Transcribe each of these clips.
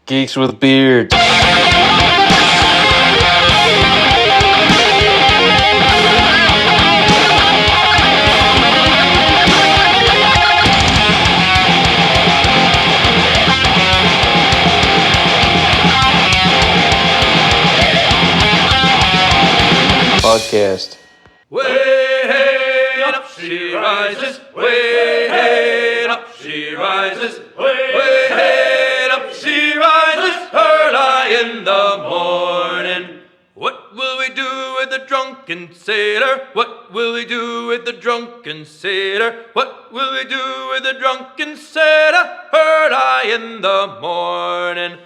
Geeks with Beards. Podcast. Way up she rises, way up she rises, way up she rises, early in the morning. What will we do with the drunken sailor? What will we do with the drunken sailor? What will we do with the drunken sailor? Early in the morning.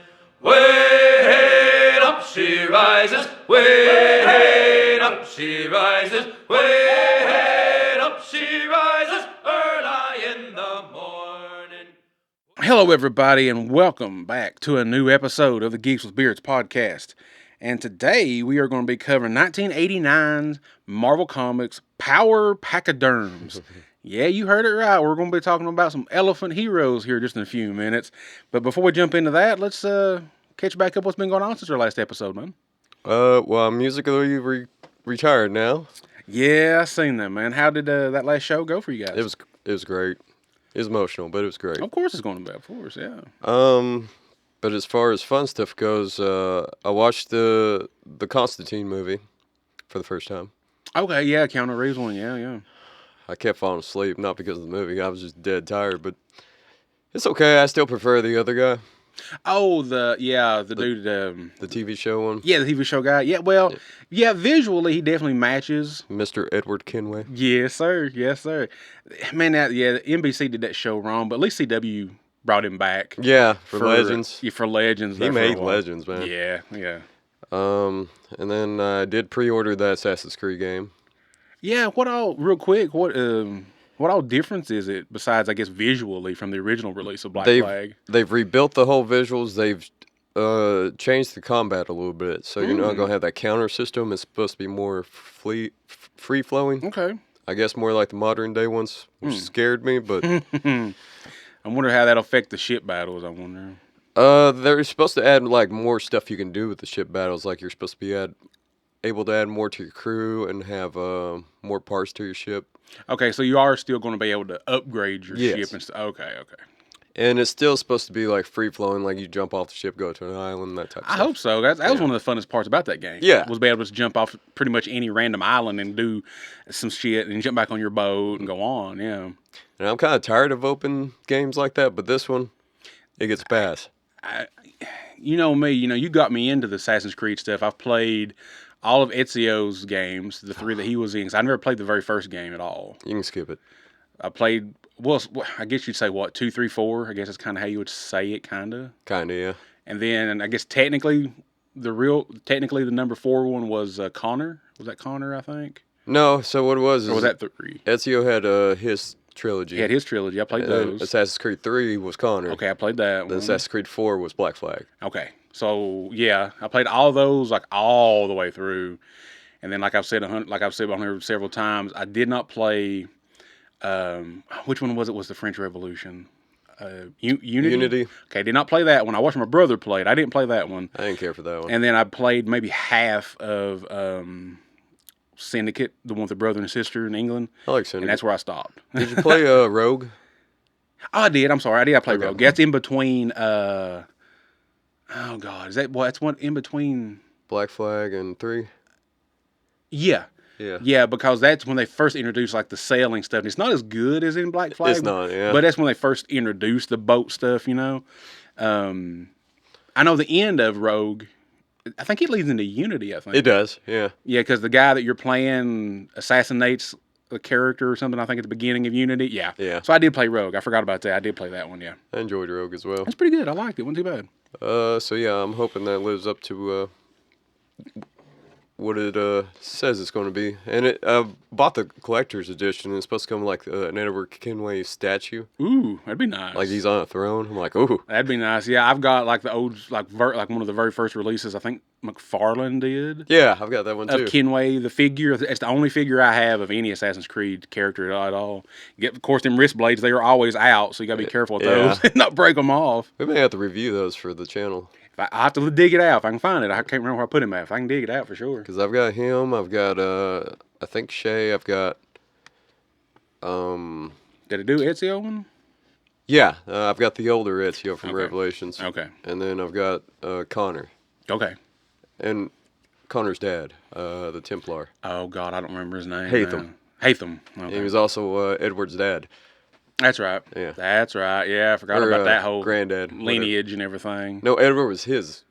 Way up she rises, way up she rises, way up she rises, early in the morning. Hello, everybody, and welcome back to a new episode of the Geeks with Beards podcast. And today we are going to be covering 1989's Marvel Comics Power Pachyderms. Yeah, you heard it right. We're going to be talking about some elephant heroes here just in a few minutes. But before we jump into that, let's catch back up what's been going on since our last episode, man. Well, I'm musically retired now. Yeah, I seen that, man. How did that last show go for you guys? It was great. It was emotional, but it was great. Of course it's going to be, of course, yeah. But as far as fun stuff goes, I watched the Constantine movie for the first time. Okay, yeah, Keanu Reeves one, yeah. I kept falling asleep, not because of the movie. I was just dead tired, but it's okay. I still prefer the other guy. Oh, the dude, The TV show one. yeah, the TV show guy. Yeah, well, yeah, visually he definitely matches. Mr. Edward Kenway. Yes, sir. Yes, sir. Man, the NBC did that show wrong, but at least CW brought him back. Yeah, for Legends. Yeah, for Legends. He made Legends, man. Yeah. And then I did pre-order that Assassin's Creed game. Yeah, what all difference is it besides, I guess, visually from the original release of Black Flag? They've rebuilt the whole visuals. They've changed the combat a little bit, so you're not gonna have that counter system. It's supposed to be more free flowing. Okay. I guess more like the modern day ones, which scared me. But I wonder how that'll affect the ship battles. I wonder. they're supposed to add like more stuff you can do with the ship battles. Like you're supposed to be able to add more to your crew and have more parts to your ship. Okay, so you are still going to be able to upgrade your Yes. ship and stuff. Okay. And it's still supposed to be like free flowing, like you jump off the ship, go to an island, that type of I stuff. hope so. That was one of the funnest parts about that game. Yeah. Was be able to just jump off pretty much any random island and do some shit and jump back on your boat and go on. Yeah. And I'm kind of tired of open games like that, but this one, it gets past. You know me. You got me into the Assassin's Creed stuff. I've played all of Ezio's games, the 3 that he was in. 'Cause I never played the very first game at all. You can skip it. I played, well, I guess you'd say what, 2, 3, 4? I guess that's kind of how you would say it, kind of. Kind of, yeah. And then I guess technically the number 4 one was Connor. Was that Connor, I think? No, so what it was Or is was that 3? Ezio had his trilogy. He had his trilogy. I played those. Assassin's Creed 3 was Connor. Okay, I played that Then one. Assassin's Creed 4 was Black Flag. Okay. So, yeah, I played all of those like all the way through. And then like I've said on here several times, I did not play which one was it? Was the French Revolution? Unity? Okay, did not play that one. I watched my brother play it. I didn't play that one. I didn't care for that one. And then I played maybe half of Syndicate, the one with the brother and sister in England. I like Syndicate. And that's where I stopped. Did you play Rogue? Oh, I did. I'm sorry. I played Okay. Rogue. That's in between oh God, is that that's one in between? Black Flag and 3? Yeah. Yeah. Yeah, because that's when they first introduced like the sailing stuff. And it's not as good as in Black Flag. It's not, yeah. But that's when they first introduced the boat stuff, I know the end of Rogue, I think it leads into Unity, I think. It does, yeah. Yeah, because the guy that you're playing assassinates a character or something, I think, at the beginning of Unity. Yeah. Yeah. So I did play Rogue. I forgot about that. I did play that one, yeah. I enjoyed Rogue as well. That's pretty good. I liked it. Wasn't too bad. So yeah, I'm hoping that lives up to what it says it's going to be. And it bought the collector's edition. And it's supposed to come like an Edward Kenway statue. Ooh, that'd be nice. Like he's on a throne. I'm like, ooh. That'd be nice. Yeah, I've got like the old, like one of the very first releases. I think McFarlane did. Yeah, I've got that one too. Of Kenway, the figure. It's the only figure I have of any Assassin's Creed character at all. Of course, them wrist blades, they are always out, so you got to be careful with those and not break them off. We may have to review those for the channel. I have to dig it out if I can find it. I can't remember where I put him at. If I can dig it out, for sure. Because I've got him. I've got, I think Shay. I've got, Did it do Ezio one? Yeah, I've got the older Ezio from Okay. Revelations. Okay. And then I've got Connor. Okay. And Connor's dad, the Templar. Oh, God, I don't remember his name. Hatham. Hatham. Okay. He was also Edward's dad. That's right. Yeah. That's right. Yeah, I forgot Or, about that whole granddad, lineage and everything. No, Edward was his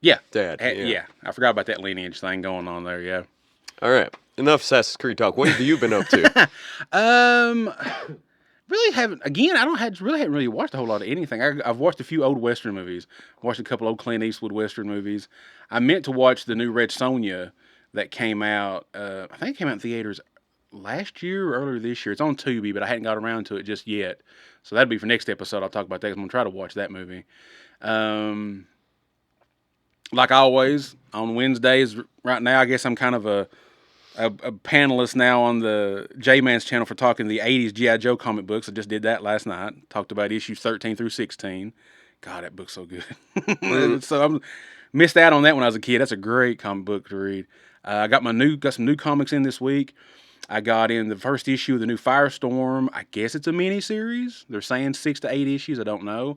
Yeah. dad. Yeah. I forgot about that lineage thing going on there, yeah. All right. Enough Assassin's Creed talk. What have you been up to? Really haven't. Again, I haven't really watched a whole lot of anything. I've watched a few old Western movies. Watched a couple old Clint Eastwood Western movies. I meant to watch the new Red Sonja that came out. I think it came out in theaters last year or earlier this year. It's on Tubi, but I hadn't got around to it just yet. So that'll be for next episode. I'll talk about that. I'm gonna try to watch that movie. Like always on Wednesdays. Right now, I guess I'm kind of a panelist now on the J-Man's channel for talking the 80s G.I. Joe comic books. I just did that last night. Talked about issues 13 through 16. God, that book's so good. So I missed out on that when I was a kid. That's a great comic book to read. I got some new comics in this week. I got in the first issue of the new Firestorm. I guess it's a mini-series. They're saying 6 to 8 issues. I don't know.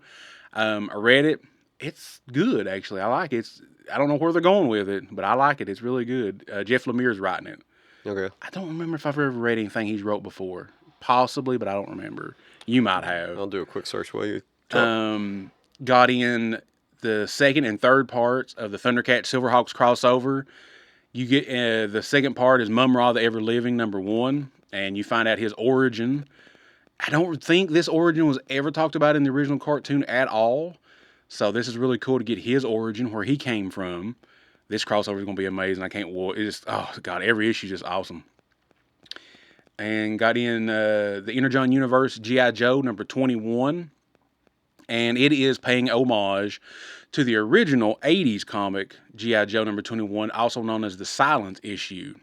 I read it. It's good, actually. I like it. I don't know where they're going with it, but I like it. It's really good. Jeff Lemire's writing it. Okay. I don't remember if I've ever read anything he's wrote before. Possibly, but I don't remember. You might have. I'll do a quick search while you talk. Got in the second and third parts of the Thundercats Silverhawks crossover. You get the second part is Mum-Ra the Ever Living, #1, and you find out his origin. I don't think this origin was ever talked about in the original cartoon at all. So this is really cool to get his origin, where he came from. This crossover is going to be amazing. I can't wait. It's just, oh, God, every issue is just awesome. And got in the Energon Universe G.I. Joe #21. And it is paying homage to the original 80s comic G.I. Joe #21, also known as the Silent issue.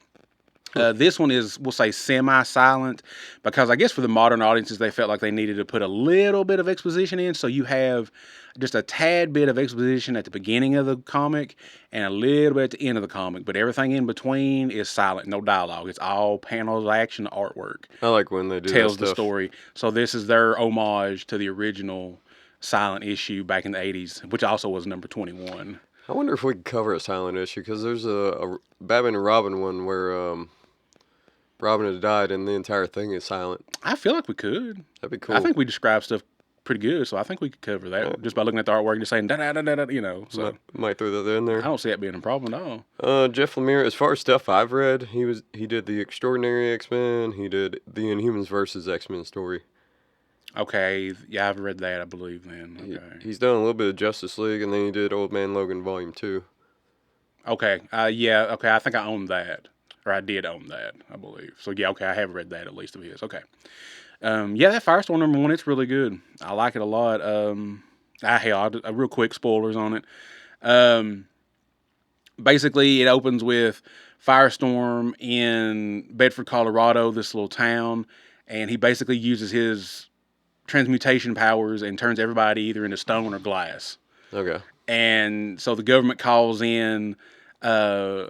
This one is, we'll say, semi-silent, because I guess for the modern audiences, they felt like they needed to put a little bit of exposition in. So you have just a tad bit of exposition at the beginning of the comic and a little bit at the end of the comic. But everything in between is silent, no dialogue. It's all panels, action, artwork. I like when they do tells that the stuff. story. So this is their homage to the original silent issue back in the 80s, which also was #21. I wonder if we could cover a silent issue, because there's a Batman and Robin one where Robin had died and the entire thing is silent. I feel like we could. That'd be cool. I think we describe stuff pretty good, so I think we could cover that just by looking at the artwork and just saying da-da-da-da-da, you know. So might throw that in there. I don't see that being a problem at all. Jeff Lemire, as far as stuff I've read, he did the Extraordinary X-Men, he did the Inhumans versus X-Men story. Okay, yeah, I've read that, I believe, then. Okay. He's done a little bit of Justice League, and then he did Old Man Logan Volume 2. Okay, yeah, okay, I think I own that. Or I did own that, I believe. So, yeah, okay, I have read that at least of his. Okay. Yeah, that Firestorm #1, it's really good. I like it a lot. I'll do real quick spoilers on it. Basically, it opens with Firestorm in Bedford, Colorado, this little town, and he basically uses his transmutation powers and turns everybody either into stone or glass. Okay. And so the government calls in a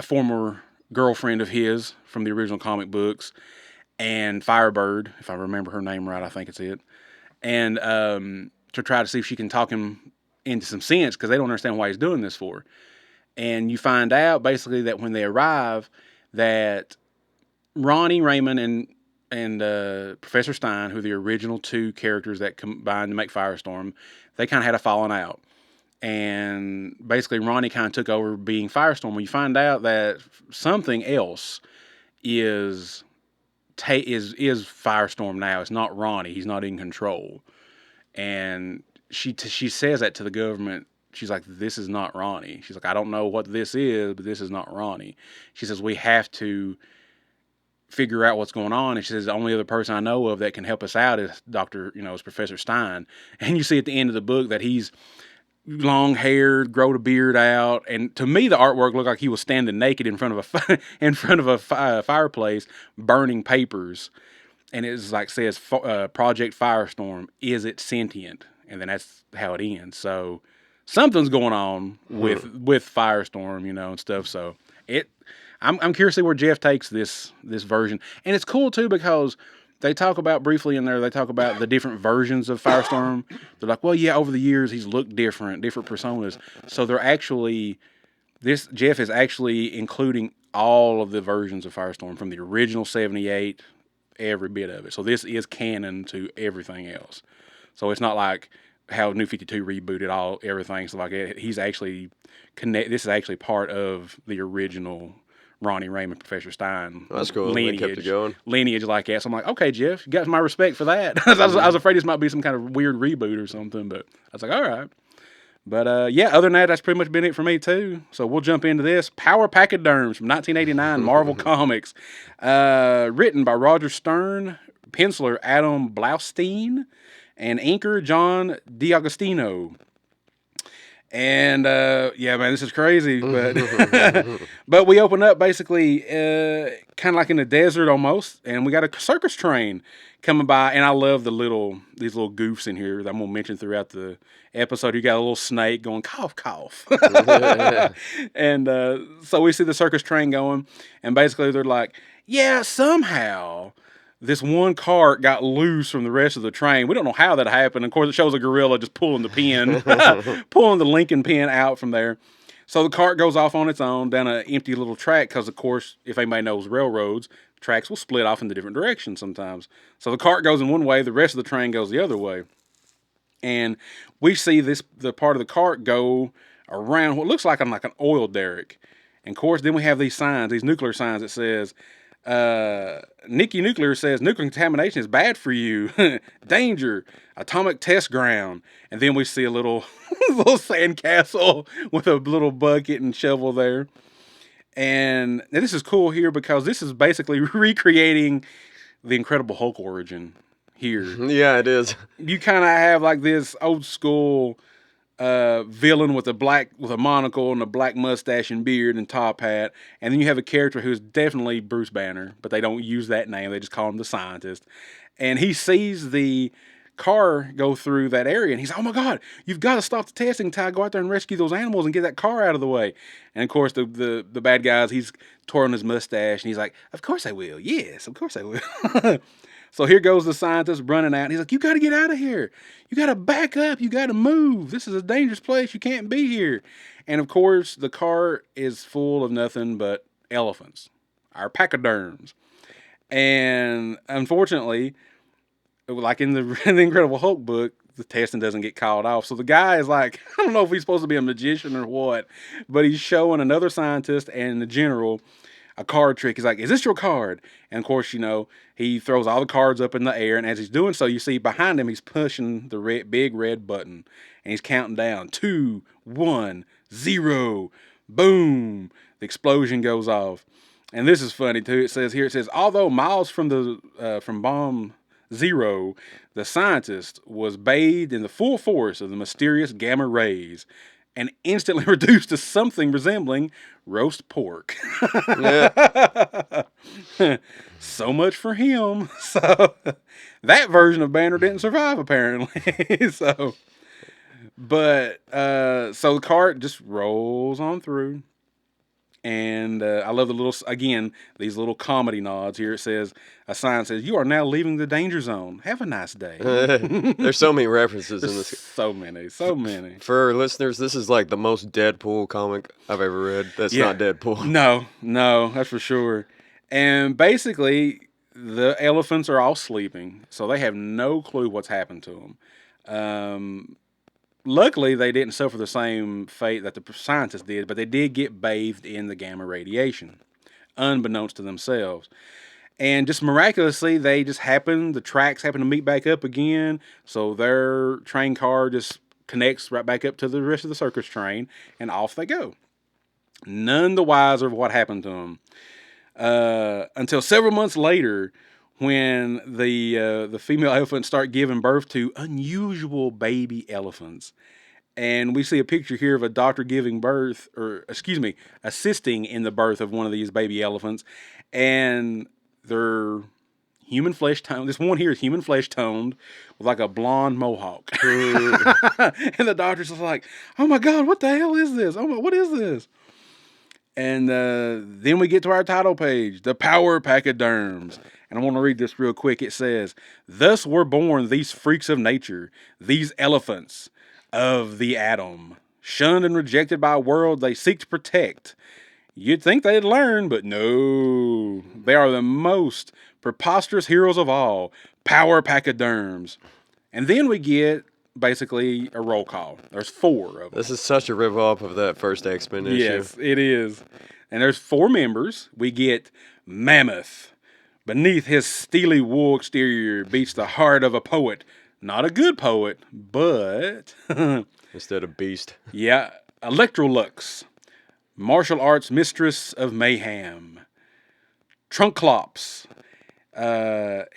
former girlfriend of his from the original comic books, and Firebird, if I remember her name right, I think it's it, and to try to see if she can talk him into some sense, because they don't understand why he's doing this for. And you find out basically that when they arrive, that Ronnie Raymond and Professor Stein, who are the original two characters that combined to make Firestorm, they kind of had a falling out. And basically Ronnie kind of took over being Firestorm. When you find out that something else is Firestorm now. It's not Ronnie. He's not in control. And she says that to the government. she's like, this is not Ronnie. She's like, I don't know what this is, but this is not Ronnie. She says, we have to figure out what's going on. And she says, the only other person I know of that can help us out is is Professor Stein. And you see at the end of the book that he's long-haired, growed a beard out, and to me the artwork looked like he was standing naked in front of a fireplace, burning papers, and it's like says Project Firestorm. Is it sentient? And then that's how it ends. So something's going on with Firestorm, and stuff. So I'm curious to see where Jeff takes this version, and it's cool too because they talk about briefly in there. They talk about the different versions of Firestorm. They're like, well, yeah, over the years he's looked different personas. So they're actually Jeff is actually including all of the versions of Firestorm from the original 78, every bit of it. So this is canon to everything else. So it's not like how New 52 rebooted everything. So like he's actually this is actually part of the original Ronnie Raymond, Professor Stein. That's cool. Lineage, they kept it going. Lineage like that. So I'm like, okay, Jeff, you got my respect for that. I was afraid this might be some kind of weird reboot or something, but I was like, all right. But other than that, that's pretty much been it for me too. So we'll jump into this. Power Pachyderms from 1989, Marvel Comics. Written by Roger Stern, penciler Adam Blaustein, and inker John DiAgostino. And man, this is crazy, but but we open up basically kind of like in the desert almost, and we got a circus train coming by, and I love these little goofs in here that I'm gonna mention throughout the episode. You got a little snake going cough cough, and so we see the circus train going, and basically they're like, yeah, somehow this one cart got loose from the rest of the train. We don't know how that happened. Of course, it shows a gorilla just pulling the pin, pulling the Lincoln pin out from there. So the cart goes off on its own down an empty little track because, of course, if anybody knows railroads, tracks will split off in the different directions sometimes. So the cart goes in one way, the rest of the train goes the other way. And we see the part of the cart go around what looks like an oil derrick. And, of course, then we have these nuclear signs that says, Nikki Nuclear says nuclear contamination is bad for you. Danger. Atomic test ground. And then we see a little sandcastle with a little bucket and shovel there. And this is cool here because this is basically recreating the Incredible Hulk origin here. Yeah, it is. You kind of have like this old school villain with a monocle and a black mustache and beard and top hat, and then you have a character who's definitely Bruce Banner, but they don't use that name, they just call him the Scientist. And he sees the car go through that area, and he's like, oh my god, you've got to stop the testing, Ty, go out there and rescue those animals and get that car out of the way. And of course the bad guys, he's twirling his mustache and he's like, of course I will, yes, of course I will. So here goes the Scientist running out. He's like, you got to get out of here. You got to back up. You got to move. This is a dangerous place. You can't be here. And, of course, the car is full of nothing but elephants, our pachyderms. And, unfortunately, like in the Incredible Hulk book, the testing doesn't get called off. So the guy is like, I don't know if he's supposed to be a magician or what, but he's showing another scientist and the general a card trick. He's like, is this your card? And of course, he throws all the cards up in the air. And as he's doing so, you see behind him, he's pushing the big red button. And he's counting down 2, 1, 0. Boom. The explosion goes off. And this is funny too. It says, although miles from from bomb zero, the Scientist was bathed in the full force of the mysterious gamma rays and instantly reduced to something resembling roast pork. Yeah. So much for him. So that version of Banner didn't survive apparently. So the cart just rolls on through. And I love these little comedy nods here. It says, a sign says, you are now leaving the danger zone. Have a nice day. There's so many references in this. So many. For our listeners, this is like the most Deadpool comic I've ever read. That's not Deadpool. No, that's for sure. And basically, the elephants are all sleeping. So they have no clue what's happened to them. Luckily, they didn't suffer the same fate that the Scientists did, but they did get bathed in the gamma radiation, unbeknownst to themselves. And just miraculously, the tracks happen to meet back up again, so their train car just connects right back up to the rest of the circus train, and off they go. None the wiser of what happened to them. Until several months later, when the female elephants start giving birth to unusual baby elephants. And we see a picture here of a doctor giving birth, assisting in the birth of one of these baby elephants. And they're human flesh toned. This one here is human flesh toned with like a blonde mohawk. And the doctor's just like, oh my God, what the hell is this? Oh, what is this? And then we get to our title page, the Power Pachyderms. And I want to read this real quick. It says, thus were born these freaks of nature, these elephants of the atom, shunned and rejected by a world they seek to protect. You'd think they'd learn, but no. They are the most preposterous heroes of all, Power Pachyderms. And then we get basically a roll call. There's 4 of them. This is such a rip-off of that first X-Men issue. Yes, it is. And there's 4 members. We get Mammoth. Beneath his steely wool exterior beats the heart of a poet. Not a good poet, but... Instead of Beast. Yeah. Electrolux. Martial arts mistress of mayhem. Trunklops.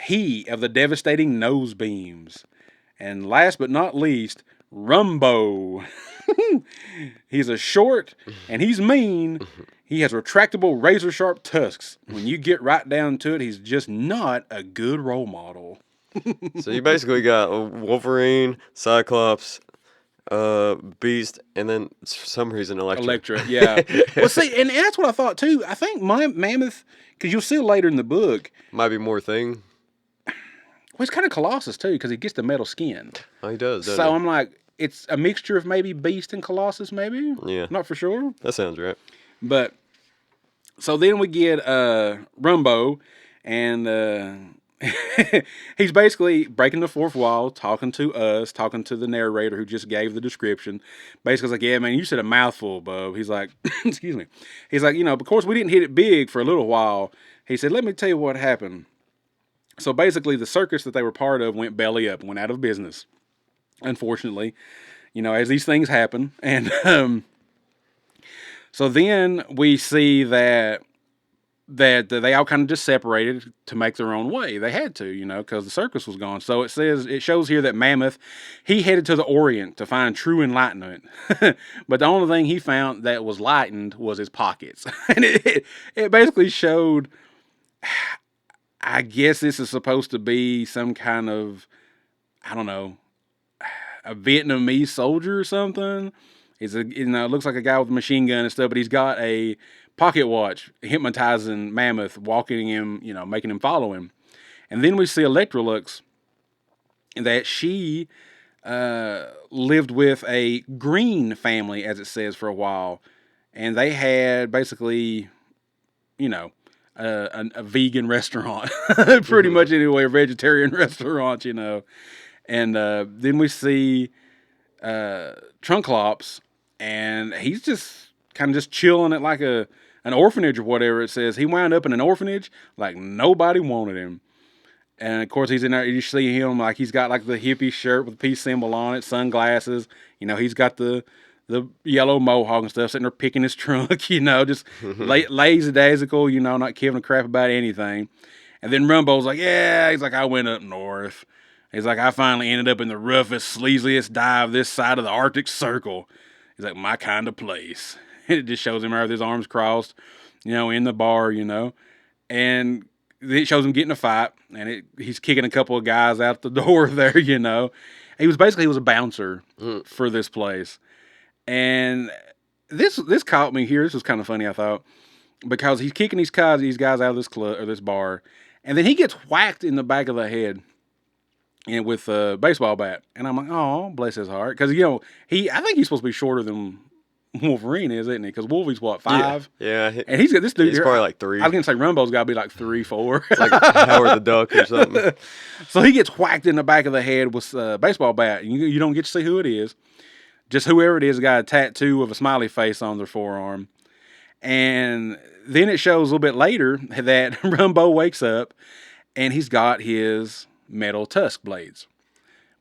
He of the devastating nose beams. And last but not least, Rumbo. He's a short and he's mean. He has retractable razor sharp tusks. When you get right down to it, he's just not a good role model. So you basically got Wolverine, Cyclops, Beast, and then for some reason Elektra, yeah. Well, see, and that's what I thought too. I think Mammoth, because you'll see later in the book, might be more thing. Well, he's kind of Colossus too, because he gets the metal skin. Oh, he does. So I'm like, it's a mixture of maybe Beast and Colossus, maybe. Yeah, not for sure. That sounds right. But so then we get Rumbo, and he's basically breaking the fourth wall, talking to us, talking to the narrator who just gave the description. Basically, like, yeah, man, you said a mouthful, bub. He's like, excuse me. He's like, of course, we didn't hit it big for a little while. He said, let me tell you what happened. So basically, the circus that they were part of went belly up, went out of business. Unfortunately, as these things happen. And so then we see that they all kind of just separated to make their own way. They had to, because the circus was gone. So it shows here that Mammoth, he headed to the Orient to find true enlightenment. But the only thing he found that was lightened was his pockets. And it basically showed, I guess this is supposed to be some kind of, I don't know, a Vietnamese soldier or something. It looks like a guy with a machine gun and stuff, but he's got a pocket watch hypnotizing Mammoth, walking him, making him follow him. And then we see Electrolux, that she lived with a green family, as it says, for a while. And they had basically, a vegan restaurant, pretty much anyway, a vegetarian restaurant, And then we see Trunklops, and he's just kind of just chilling at like an orphanage or whatever it says. He wound up in an orphanage like nobody wanted him. And of course he's in there, you see him like he's got like the hippie shirt with the peace symbol on it, sunglasses, he's got the yellow mohawk and stuff, sitting there picking his trunk, just lazy-daisical, not giving a crap about anything. And then Rumbo's like, yeah, he's like, I went up north. He's like, I finally ended up in the roughest, sleaziest dive this side of the Arctic Circle. He's like, my kind of place. It just shows him there with his arms crossed, in the bar, And it shows him getting a fight, and he's kicking a couple of guys out the door there, He was a bouncer for this place. And this caught me here. This was kind of funny, I thought, because he's kicking these guys out of this club or this bar, and then he gets whacked in the back of the head. And with a baseball bat. And I'm like, oh, bless his heart. Because, I think he's supposed to be shorter than Wolverine is, isn't he? Because Wolverine's, 5? Yeah. And he's got this dude. He's probably like 3. I was going to say Rumbo's got to be like 3, 4. It's like Howard the Duck or something. So he gets whacked in the back of the head with a baseball bat. You don't get to see who it is. Just whoever it is got a tattoo of a smiley face on their forearm. And then it shows a little bit later that Rumbo wakes up and he's got his metal tusk blades,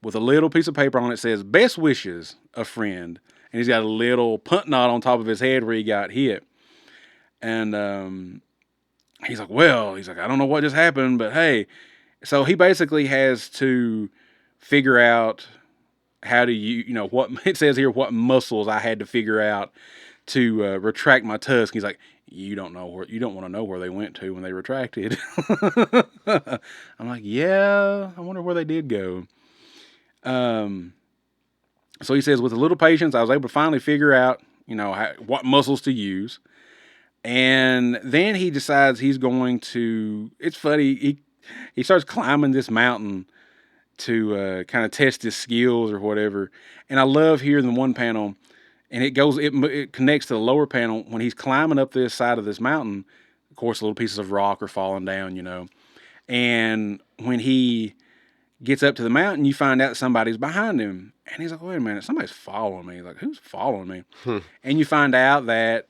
with a little piece of paper on it that says, "Best wishes, a friend." And he's got a little punt knot on top of his head where he got hit. And he's like, I don't know what just happened, but hey. So he basically has to figure out how to, what it says here, what muscles I had to figure out to retract my tusk. He's like, you don't want to know where they went to when they retracted. I'm like, yeah, I wonder where they did go. So he says, with a little patience, I was able to finally figure out, what muscles to use. And then he decides he's going to, it's funny, he starts climbing this mountain to kind of test his skills or whatever. And I love here in the one panel, and it connects to the lower panel when he's climbing up this side of this mountain. Of course, little pieces of rock are falling down, And when he gets up to the mountain, you find out somebody's behind him. And he's like, wait a minute, somebody's following me. He's like, who's following me? And you find out that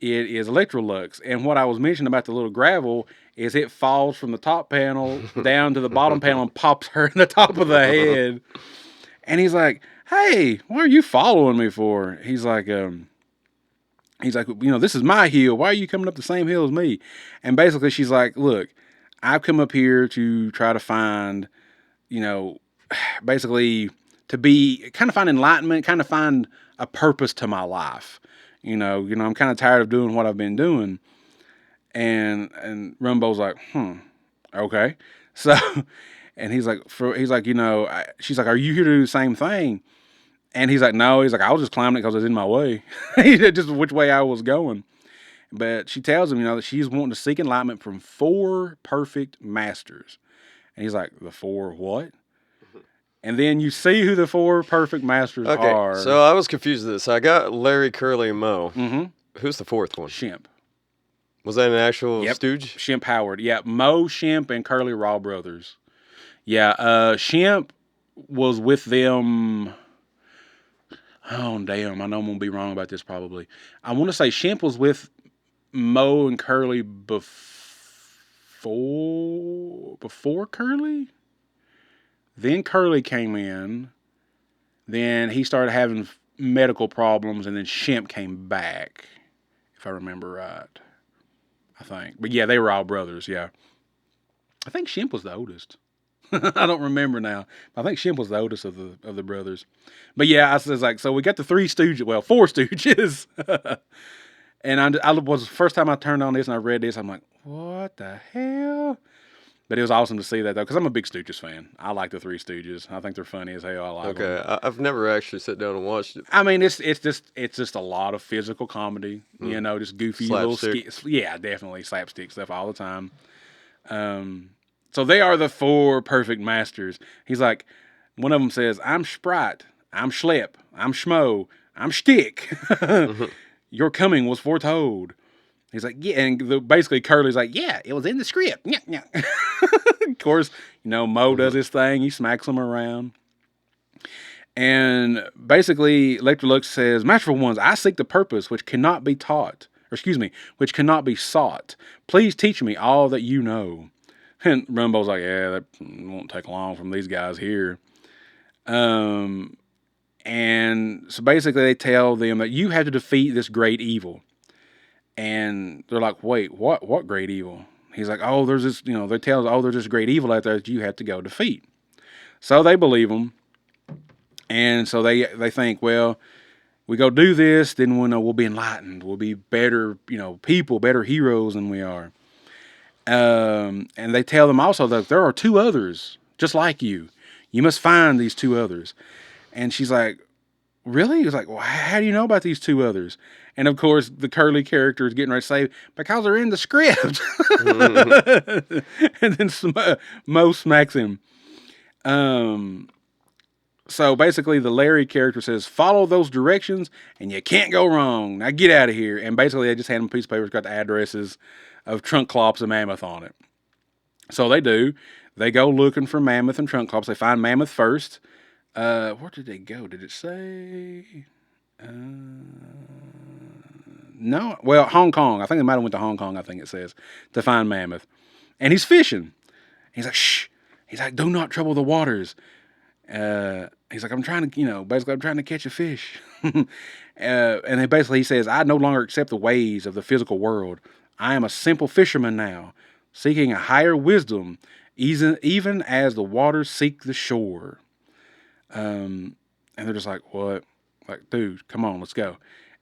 it is Electrolux. And what I was mentioning about the little gravel is it falls from the top panel down to the bottom panel and pops her in the top of the head. And he's like, hey, what are you following me for? He's like, this is my hill. Why are you coming up the same hill as me? And basically she's like, look, I've come up here to try to find, basically to find enlightenment, kind of find a purpose to my life. I'm kind of tired of doing what I've been doing. And Rumbo's like, okay. So, and he's like, she's like, are you here to do the same thing? And he's like, no. He's like, I was just climbing it because it was in my way. Just which way I was going. But she tells him, that she's wanting to seek enlightenment from 4 perfect masters. And he's like, the 4 what? And then you see who the 4 perfect masters are. So I was confused with this. I got Larry, Curly, and Moe. Mm-hmm. Who's the 4th one? Shemp. Was that an actual stooge? Shemp Howard. Yeah, Moe, Shemp, and Curly Raw brothers. Yeah, Shemp was with them. Oh, damn. I know I'm going to be wrong about this probably. I want to say Shemp was with Moe and Curly before Curly? Then Curly came in. Then he started having medical problems, and then Shemp came back, if I remember right. I think. But yeah, they were all brothers, yeah. I think Shemp was the oldest. I don't remember now. I think Shemp was the oldest of the brothers. But yeah, I was like, so we got the 4 Stooges. And I was the first time I turned on this and I read this, I'm like, what the hell? But it was awesome to see that, though, because I'm a big Stooges fan. I like the 3 Stooges. I think they're funny as hell. I like them. Okay, I've never actually sat down and watched it. I mean, it's just a lot of physical comedy, just goofy little skits. Yeah, definitely slapstick stuff all the time. So they are the 4 perfect masters. He's like, one of them says, I'm Sprite, I'm Schlep, I'm Schmo, I'm Shtick. Your coming was foretold. He's like, yeah, and basically Curly's like, yeah, it was in the script. Yeah, yeah. Of course, Moe does his thing. He smacks him around. And basically, Electrolux says, Masterful Ones, I seek the purpose which cannot be taught. Which cannot be sought. Please teach me all that you know. And Rumbo's like, yeah, that won't take long from these guys here. And so basically they tell them that you have to defeat this great evil. And they're like, wait, what great evil? He's like, oh, there's this, they tell us, oh, there's this great evil out there that you have to go defeat. So they believe him. And so they think, well, we go do this, then we'll be enlightened. We'll be better, people, better heroes than we are. And they tell them also that there are 2 others just like you. You must find these 2 others. And she's like, really? He's like, well, how do you know about these 2 others? And of course, the Curly character is getting ready to say, because they're in the script. And then Moe smacks him. So basically, the Larry character says, follow those directions and you can't go wrong. Now get out of here. And basically, they just hand him a piece of paper that's got the addresses of Trunk Clops and Mammoth on it. So they do. They go looking for Mammoth and Trunk Clops. They find Mammoth first. Where did they go? Did it say? No. Well, Hong Kong. I think they might have went to Hong Kong, I think it says, to find Mammoth. And he's fishing. He's like, shh. He's like, do not trouble the waters. He's like, I'm trying to, basically, I'm trying to catch a fish. And then basically he says, I no longer accept the ways of the physical world. I am a simple fisherman now, seeking a higher wisdom, even as the waters seek the shore. And they're just like, what? Like, dude, come on, let's go.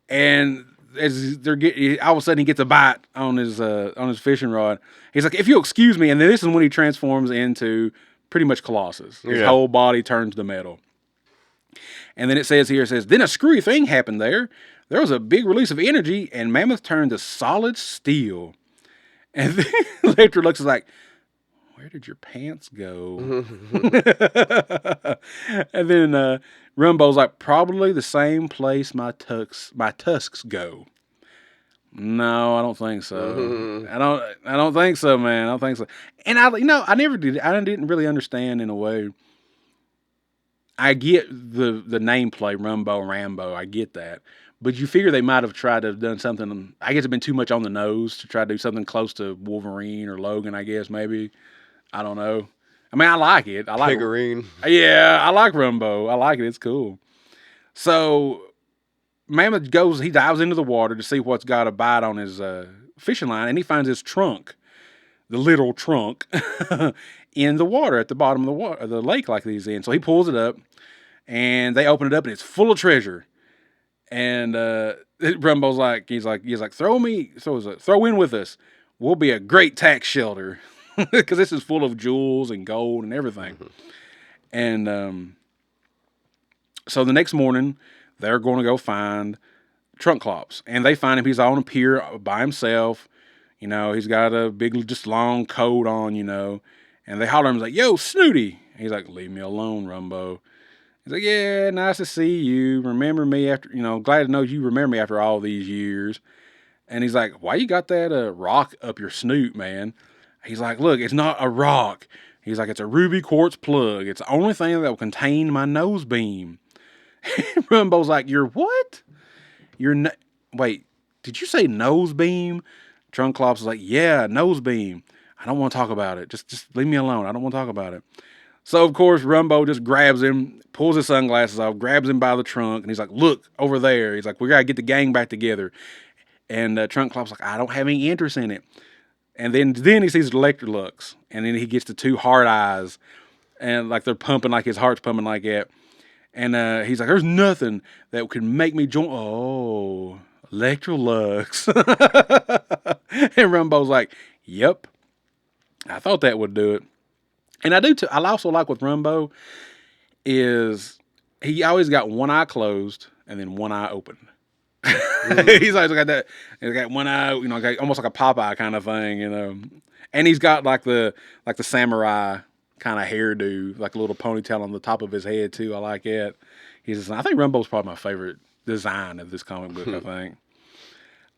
And as they're getting, all of a sudden he gets a bite on his fishing rod. He's like, if you'll excuse me. And then this is when he transforms into pretty much Colossus. His whole body turns to metal. And then it says, then a screwy thing happened there. There was a big release of energy, and Mammoth turned to solid steel. And then Electrolux is like, where did your pants go? And then Rumbo's like, probably the same place my tusks go. No, I don't think so. I don't think so, man. I don't think so. And I never did. I didn't really understand in a way. I get the nameplay Rambo. I get that, but you figure they might have tried to have done something. I guess it's been too much on the nose to try to do something close to Wolverine or Logan. I guess maybe. I don't know. I mean, I like it. I like Piggerine. Yeah, I like Rumbo. I like it. It's cool. So Mammoth he dives into the water to see what's got a bite on his fishing line, and he finds his trunk, the literal trunk, in the water at the bottom of the lake like he's in. So he pulls it up, and they open it up, and it's full of treasure. And Rumbo's like, he's like, throw in with us. We'll be a great tax shelter. Because this is full of jewels and gold and everything. And so the next morning, they're going to go find Trunklop's. And they find him. He's on a pier by himself. He's got a big, just long coat on, And they holler at him, like, yo, Snooty. And he's like, leave me alone, Rumbo. He's like, yeah, nice to see you. Remember me after, glad to know you remember me after all these years. And he's like, why you got that rock up your snoot, man? He's like, look, it's not a rock. He's like, it's a ruby quartz plug. It's the only thing that will contain my nose beam. Rumbo's like, you're what? Wait, did you say nose beam? Trunklops is like, yeah, nose beam. I don't want to talk about it. Just leave me alone. I don't want to talk about it. So, of course, Rumbo just grabs him, pulls his sunglasses off, grabs him by the trunk, and he's like, look, over there. He's like, we got to get the gang back together. And Trunklops like, I don't have any interest in it. And then he sees Electrolux, and then he gets the two hard eyes, and like they're pumping, like his heart's pumping like that. And he's like, there's nothing that could make me join. Oh, Electrolux. And Rumbo's like, yep, I thought that would do it. And I do too. I also like with Rumbo is he always got one eye closed and then one eye open. He's always got that. He's got one eye, almost like a Popeye kind of thing, And he's got like the samurai kind of hairdo, like a little ponytail on the top of his head too. I like it. I think Rumbo's probably my favorite design of this comic book. I think.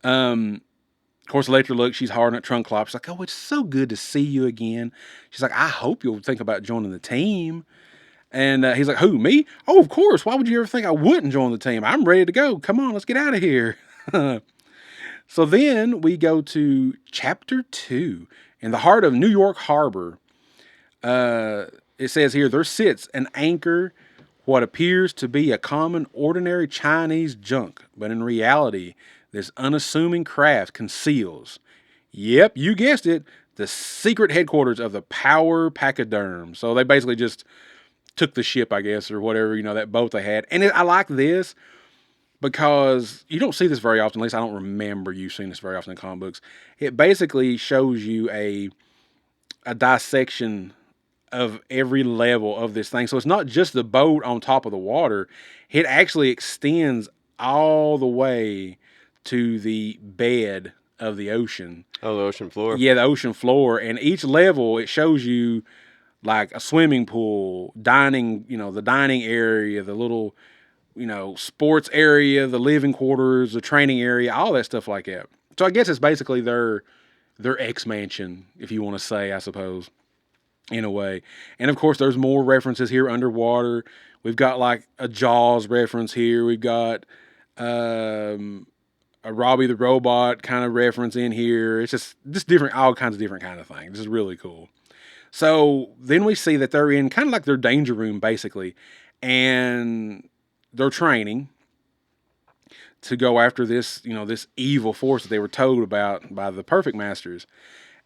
Of course, Electrolux, she's hard at Trunklops. She's like, oh, it's so good to see you again. She's like, I hope you'll think about joining the team. And he's like, who, me? Oh, of course. Why would you ever think I wouldn't join the team? I'm ready to go. Come on, let's get out of here. So then we go to Chapter 2. In the heart of New York Harbor, it says here, there sits an anchor, what appears to be a common, ordinary Chinese junk. But in reality, this unassuming craft conceals, yep, you guessed it, the secret headquarters of the Power Pachyderms. So they basically just took the ship, I guess, or whatever, that boat they had. And I like this because you don't see this very often. At least I don't remember you seeing this very often in comic books. It basically shows you a dissection of every level of this thing. So it's not just the boat on top of the water. It actually extends all the way to the bed of the ocean. Oh, the ocean floor? Yeah, the ocean floor. And each level, it shows you like a swimming pool, dining, the dining area, the little, sports area, the living quarters, the training area, all that stuff like that. So I guess it's basically their X-mansion, if you want to say, I suppose, in a way. And of course, there's more references here underwater. We've got like a Jaws reference here. We've got a Robbie the Robot kind of reference in here. It's just different, all kinds of different kind of things. This is really cool. So then we see that they're in kind of like their danger room, basically, and they're training to go after this, this evil force that they were told about by the Perfect Masters.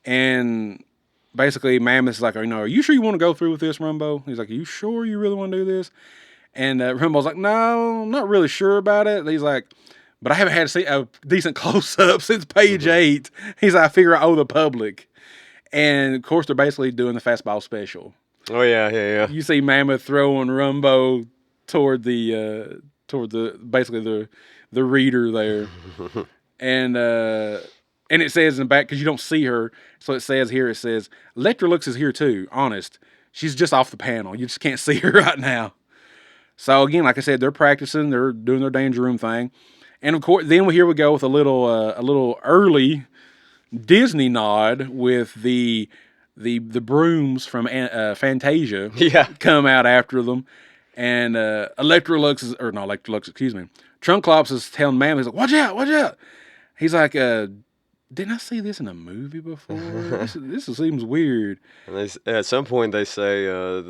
And basically, Mammoth is like, are you sure you want to go through with this, Rumbo? He's like, are you sure you really want to do this? And Rumbo's like, no, I'm not really sure about it. He's like, but I haven't had to see a decent close-up since page 8. He's like, I figure I owe the public. And, of course, they're basically doing the fastball special. Oh, yeah. You see Mammoth throwing Rumbo toward the basically the reader there. And it says in the back, because you don't see her, so it says Electrolux is here too, honest. She's just off the panel. You just can't see her right now. So again, like I said, they're practicing, they're doing their danger room thing. And of course, then here we go with a little early Disney nod with the brooms from Fantasia come out after them. And Trunklop's is telling Mammoth, he's like, watch out. He's like, didn't I see this in a movie before? This seems weird. And at some point they say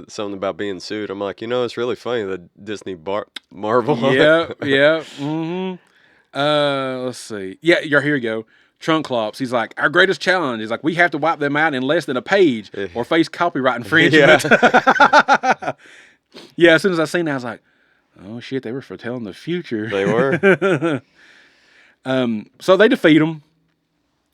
something about being sued. I'm like, it's really funny that Disney Marvel. Yeah. Mm-hmm. Let's see. Yeah, here you go. Trunklops. He's like, our greatest challenge is like we have to wipe them out in less than a page or face copyright infringement. Yeah. As soon as I seen that, I was like, oh shit, they were foretelling the future. They were. So they defeat them.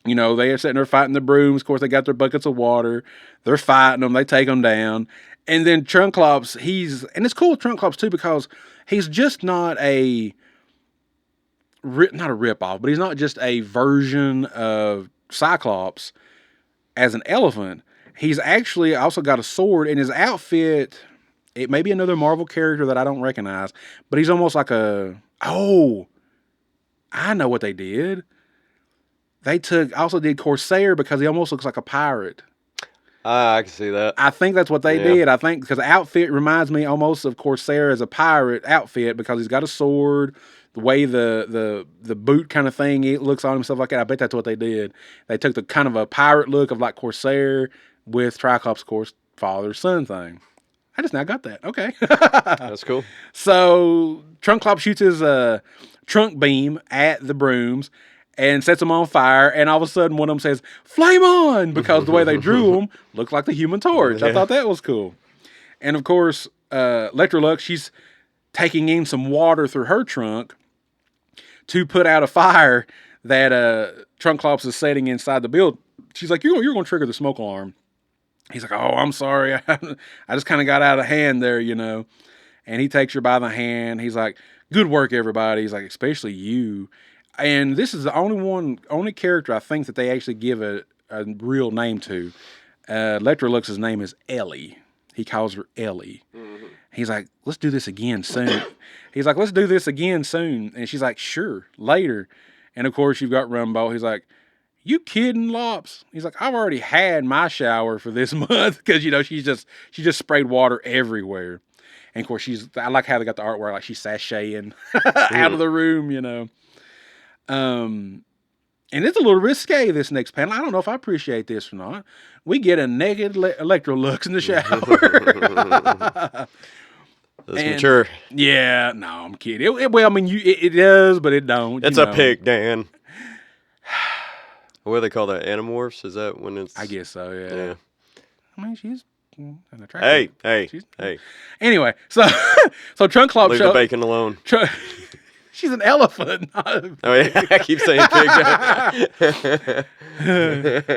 They are sitting there fighting the brooms. Of course, they got their buckets of water. They're fighting them. They take them down. And then Trunklops, and it's cool with Trunklops too because he's just not not a rip-off, but he's not just a version of Cyclops as an elephant. He's actually also got a sword, and his outfit, it may be another Marvel character that I don't recognize, but he's almost like I know what they did. They also did Corsair because he almost looks like a pirate. I can see that. I think that's what they did. I think because the outfit reminds me almost of Corsair as a pirate outfit because he's got a sword, the way the boot kind of thing it looks on him, stuff like that. I bet that's what they did. They took the kind of a pirate look of like Corsair with Triclops, of course, father-son thing. I just now got that. Okay. That's cool. So Trunklops shoots his trunk beam at the brooms and sets them on fire, and all of a sudden one of them says, flame on, because the way they drew them looked like the Human Torch. I thought that was cool. And of course, Electrolux, she's taking in some water through her trunk to put out a fire that Trunklops is setting inside the build. She's like, you're going to trigger the smoke alarm. He's like, oh, I'm sorry. I just kind of got out of hand there, And he takes her by the hand. He's like, good work, everybody. He's like, especially you. And this is the only character I think that they actually give a real name to. Electrolux's name is Ellie. He calls her Ellie. Mm-hmm. He's like, let's do this again soon. And she's like, sure, later. And of course, you've got Rumbo. He's like, you kidding, Lops? He's like, I've already had my shower for this month because she just sprayed water everywhere. And of course, I like how they got the artwork like she's sashaying out of the room, And it's a little risque, this next panel. I don't know if I appreciate this or not. We get a naked Electrolux in the shower. That's mature. Yeah, no, I'm kidding. It does, but it don't. It's a pig, Dan. What do they call that? Animorphs? Is that when it's... I guess so, yeah. I mean, she's an attractive... Hey. Anyway, so Trunklops... Leave the bacon alone. She's an elephant. Oh, yeah. I keep saying pig.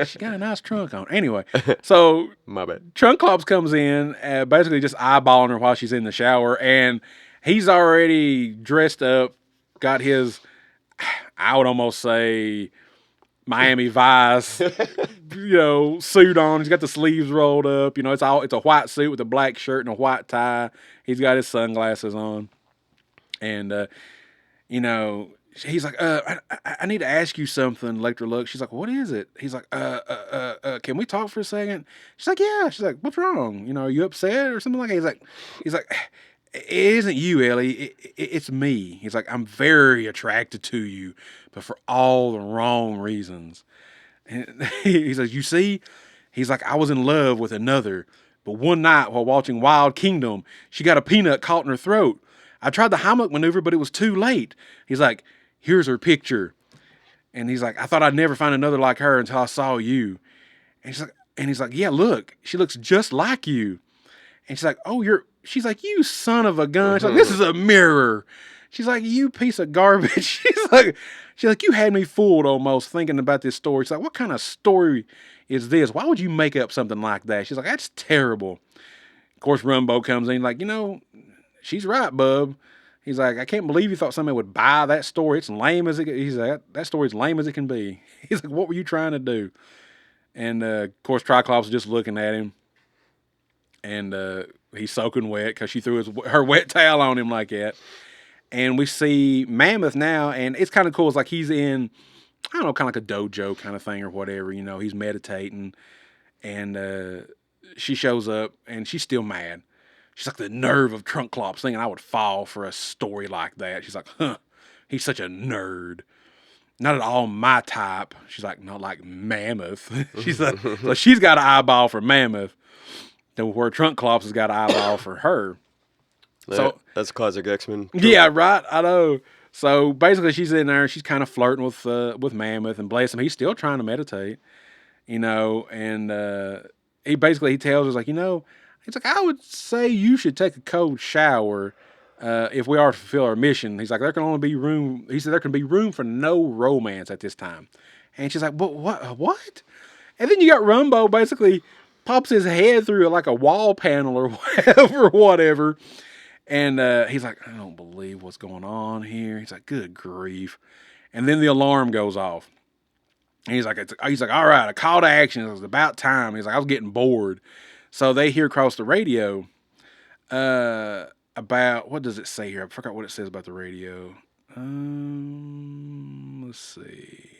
She got a nice trunk on. Anyway, so... My bad. Trunklops comes in, basically just eyeballing her while she's in the shower, and he's already dressed up, got his, I would almost say... Miami Vice, suit on. He's got the sleeves rolled up. It's a white suit with a black shirt and a white tie. He's got his sunglasses on, and he's like, I need to ask you something, Electrolux. She's like, what is it? He's like, can we talk for a second? She's like, yeah. She's like, what's wrong? Are you upset or something like that? He's like. It isn't you, Ellie. It's me. He's like, I'm very attracted to you, but for all the wrong reasons. And he says, you see? He's like, I was in love with another, but one night while watching Wild Kingdom, she got a peanut caught in her throat. I tried the Heimlich maneuver, but it was too late. He's like, here's her picture. And he's like, I thought I'd never find another like her until I saw you. And he's like, yeah, look, she looks just like you. And she's like, she's like, you son of a gun. She's like, this is a mirror. She's like, you piece of garbage. She's like, you had me fooled almost thinking about this story. She's like, what kind of story is this? Why would you make up something like that? She's like, that's terrible. Of course, Rumbo comes in like, she's right, bub. He's like, I can't believe you thought somebody would buy that story. It's lame as it. He's like, that story's lame as it can be. He's like, what were you trying to do? And of course, Triclops is just looking at him, and he's soaking wet because she threw her wet towel on him like that. And we see Mammoth now, and it's kind of cool. It's like he's in, I don't know, kind of like a dojo kind of thing or whatever. He's meditating, and she shows up, and she's still mad. She's like, the nerve of Trunklop's thinking I would fall for a story like that. She's like, he's such a nerd. Not at all my type. She's like, not like Mammoth. She's like, so she's got an eyeball for Mammoth, where Trunklop's has got an eyeball for her. So that's classic X-Men. Yeah, right. I know. So basically, she's in there. She's kind of flirting with Mammoth, and bless him, he's still trying to meditate. And he tells her like, he's like, I would say you should take a cold shower if we are to fulfill our mission. He's like, there can only be room. He said there can be room for no romance at this time. And she's like, but what? And then you got Rumbo basically pops his head through like a wall panel or whatever. And he's like, I don't believe what's going on here. He's like, good grief. And then the alarm goes off. And he's like, all right, a call to action. It was about time. He's like, I was getting bored. So they hear across the radio about, what does it say here? I forgot what it says about the radio. Let's see.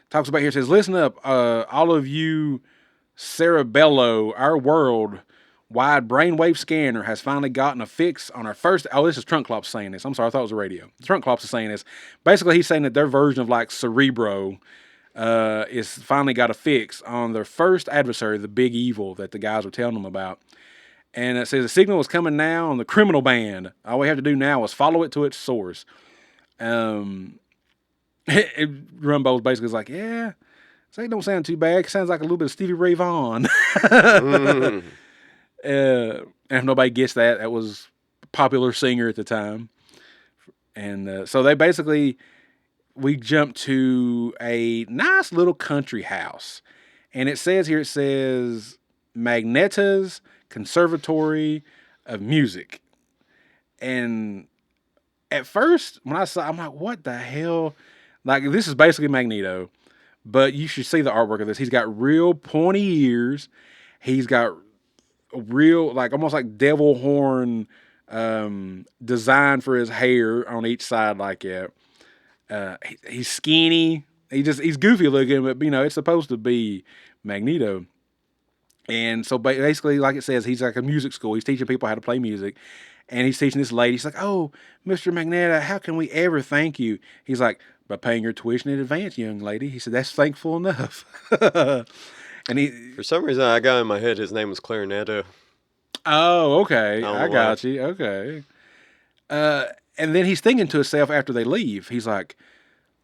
Talks about here. It says, listen up, all of you Cerebello, our world-wide brainwave scanner has finally gotten a fix on our first... Oh, this is Trunklop's saying this. I'm sorry, I thought it was the radio. Trunklop's is saying this. Basically, he's saying that their version of like Cerebro is finally got a fix on their first adversary, the big evil that the guys were telling them about. And it says the signal is coming now on the criminal band. All we have to do now is follow it to its source. Rumbo's basically like, yeah... So it don't sound too bad. It sounds like a little bit of Stevie Ray Vaughan. And if nobody gets that, that was a popular singer at the time. And so we jump to a nice little country house. And it says Magneta's Conservatory of Music. And at first, when I saw, I'm like, what the hell? Like, this is basically Magneto. But you should see the artwork of this. He's got real pointy ears. He's got real, like, almost like devil horn design for his hair on each side like that. He's skinny. He's goofy looking, but, it's supposed to be Magneto. And so basically, like it says, he's like a music school. He's teaching people how to play music. And he's teaching this lady. He's like, oh, Mr. Magneto, how can we ever thank you? He's like, by paying your tuition in advance, young lady. He said, that's thankful enough. And for some reason, I got in my head his name was Clarinetto. Oh, okay. I got you. Okay. And then he's thinking to himself after they leave, he's like,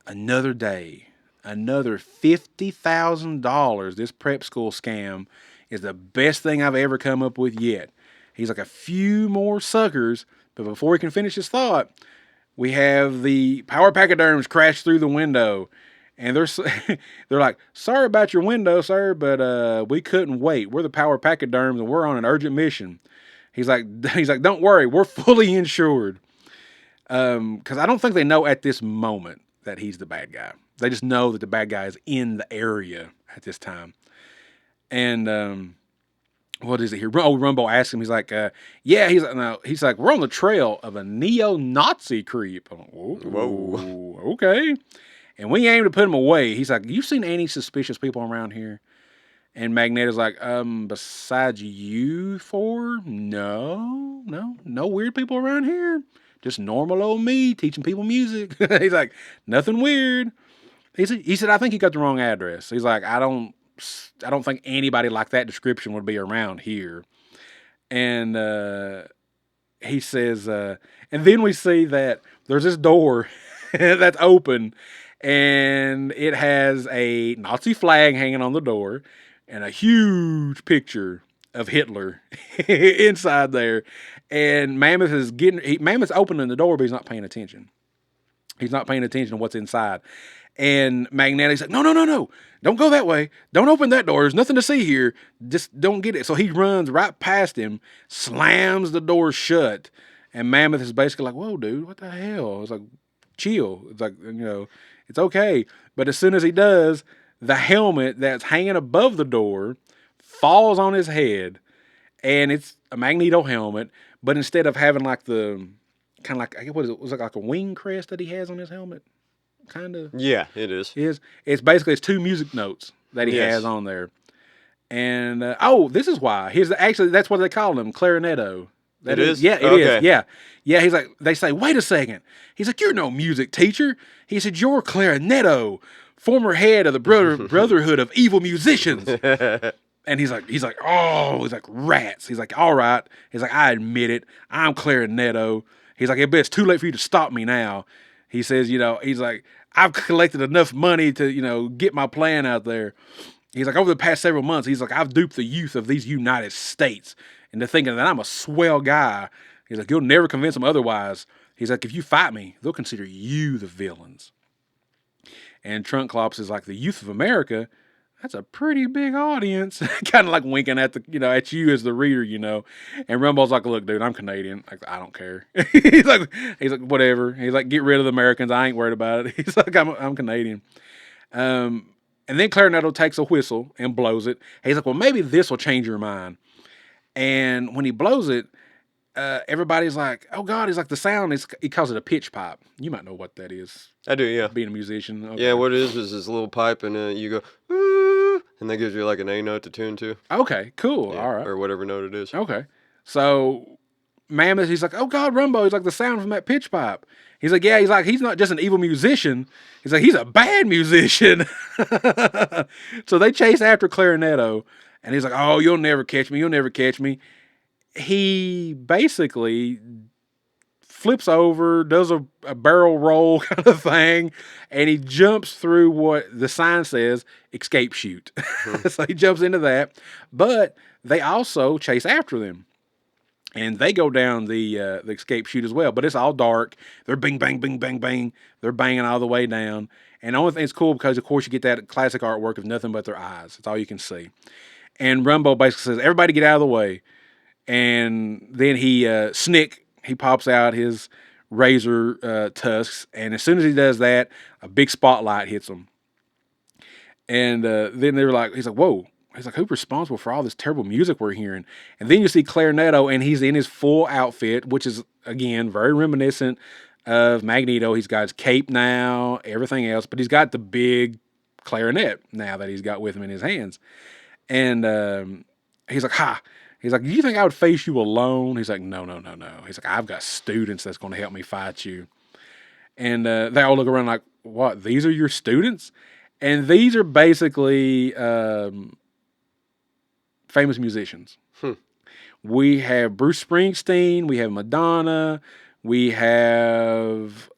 another day, another $50,000. This prep school scam is the best thing I've ever come up with yet. He's like, a few more suckers. But before he can finish his thought, we have the Power Pachyderms crash through the window. And they're like, sorry about your window, sir, but we couldn't wait. We're the Power Pachyderms, and we're on an urgent mission. He's like, don't worry, we're fully insured. Because I don't think they know at this moment that he's the bad guy. They just know that the bad guy is in the area at this time. And what is it here? Oh, Rumbo asks him. He's like, yeah. He's like, no. He's like, we're on the trail of a neo-Nazi creep. Like, whoa, okay. And we aim to put him away. He's like, you seen any suspicious people around here? And Magneto's like, besides you four? No weird people around here. Just normal old me teaching people music. He's like, nothing weird. He said, I think you got the wrong address. He's like, I don't think anybody like that description would be around here. And he says, and then we see that there's this door that's open, and it has a Nazi flag hanging on the door and a huge picture of Hitler inside there. And Mammoth's opening the door, but he's not paying attention. He's not paying attention to what's inside. And Magneto's like, no, don't go that way. Don't open that door. There's nothing to see here. Just don't get it. So he runs right past him, slams the door shut. And Mammoth is basically like, whoa, dude, what the hell? It's like, chill. It's like, it's okay. But as soon as he does, the helmet that's hanging above the door falls on his head. And it's a Magneto helmet. But instead of having like the, kind of like, I guess what is it? Was it like a wing crest that he has on his helmet? Kind of. Yeah, it is. It's basically it's two music notes that he has on there. And, this is why. Actually, that's what they call him, clarinetto. It is? Yeah, it is. Yeah. Yeah, he's like, they say, wait a second. He's like, you're no music teacher. He said, you're clarinetto, former head of the Brotherhood of Evil Musicians. And he's like, rats. He's like, all right. He's like, I admit it. I'm clarinetto. He's like, it's too late for you to stop me now. He says, he's like, I've collected enough money to, get my plan out there. He's like, over the past several months, he's like, I've duped the youth of these United States into thinking that I'm a swell guy. He's like, you'll never convince them otherwise. He's like, if you fight me, they'll consider you the villains. And Trunklop's is like, the youth of America, that's a pretty big audience. Kind of like winking at at you as the reader, And Rumble's like, look, dude, I'm Canadian. Like, I don't care. he's like, whatever. He's like, get rid of the Americans. I ain't worried about it. He's like, I'm Canadian. And then Clarinetto takes a whistle and blows it. He's like, well, maybe this will change your mind. And when he blows it, everybody's like, oh God, he's like, the sound is, he calls it a pitch pipe. You might know what that is. I do, yeah. Being a musician. Okay. Yeah, what it is this little pipe, and you go, ooh, and that gives you like an A note to tune to. Okay, cool. Yeah, all right. Or whatever note it is. Okay. So Mammoth, he's like, oh God, Rumbo, he's like, the sound from that pitch pipe. He's like, yeah, he's not just an evil musician. He's like, he's a bad musician. So they chase after Clarinetto, and he's like, oh, you'll never catch me. He basically flips over, does a barrel roll kind of thing, and he jumps through what the sign says, escape chute. So he jumps into that, but they also chase after them. And they go down the escape chute as well, but it's all dark. They're bing, bang, bing, bang, bang. They're banging all the way down. And the only thing that's cool because, of course, you get that classic artwork of nothing but their eyes. That's all you can see. And Rumbo basically says, everybody get out of the way. And then Snick pops out his razor tusks. And as soon as he does that, a big spotlight hits him. And then he's like, whoa. He's like, who's responsible for all this terrible music we're hearing? And then you see Clarinetto, and he's in his full outfit, which is, again, very reminiscent of Magneto. He's got his cape now, everything else, but he's got the big clarinet now that he's got with him in his hands. And he's like, ha! He's like, do you think I would face you alone? He's like, no. He's like, I've got students that's going to help me fight you. And they all look around like, what? These are your students? And these are basically famous musicians. We have Bruce Springsteen. We have Madonna. We have,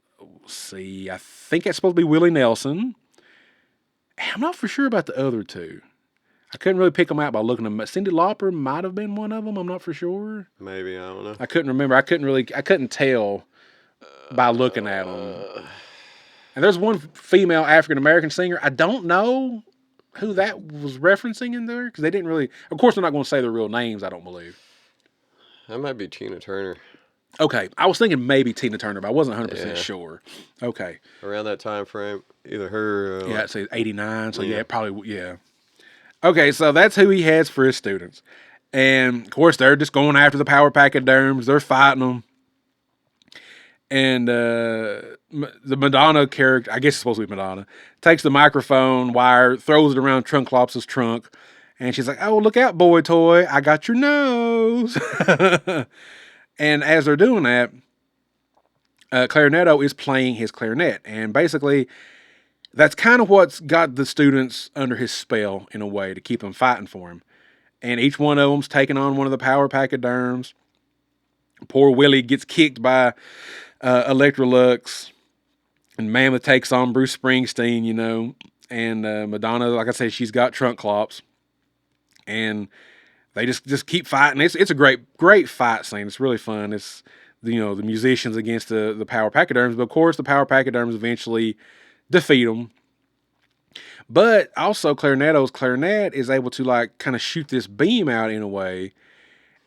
I think it's supposed to be Willie Nelson. I'm not for sure about the other two. I couldn't really pick them out by looking at them. Cyndi Lauper might have been one of them. I'm not for sure. Maybe, I don't know. I couldn't remember. I couldn't tell by looking at them. And there's one female African-American singer. I don't know who that was referencing in there because they didn't really. Of course, they're not going to say their real names. I don't believe. That might be Tina Turner. Okay, I was thinking maybe Tina Turner, but I wasn't 100% sure. Okay, around that time frame, either her. Yeah, I'd say 89. So yeah, probably yeah. Okay, so that's who he has for his students, and of course they're just going after the Power Pachyderms. They're fighting them. And the Madonna character, I guess it's supposed to be Madonna, takes the microphone wire, throws it around Trunklop's trunk, and she's like, oh, look out, boy toy, I got your nose. And as they're doing that, Clarinetto is playing his clarinet. And basically, that's kind of what's got the students under his spell in a way to keep them fighting for him. And each one of them's taking on one of the Power Pachyderms. Poor Willie gets kicked by Electrolux, and Mammoth takes on Bruce Springsteen, you know, and Madonna, like I said, she's got trunk clops, and they just keep fighting. It's a great fight scene. It's really fun. It's, you know, the musicians against the Power Pachyderms, but of course the Power Pachyderms eventually defeat them. But also Clarinetto's clarinet is able to like kind of shoot this beam out in a way,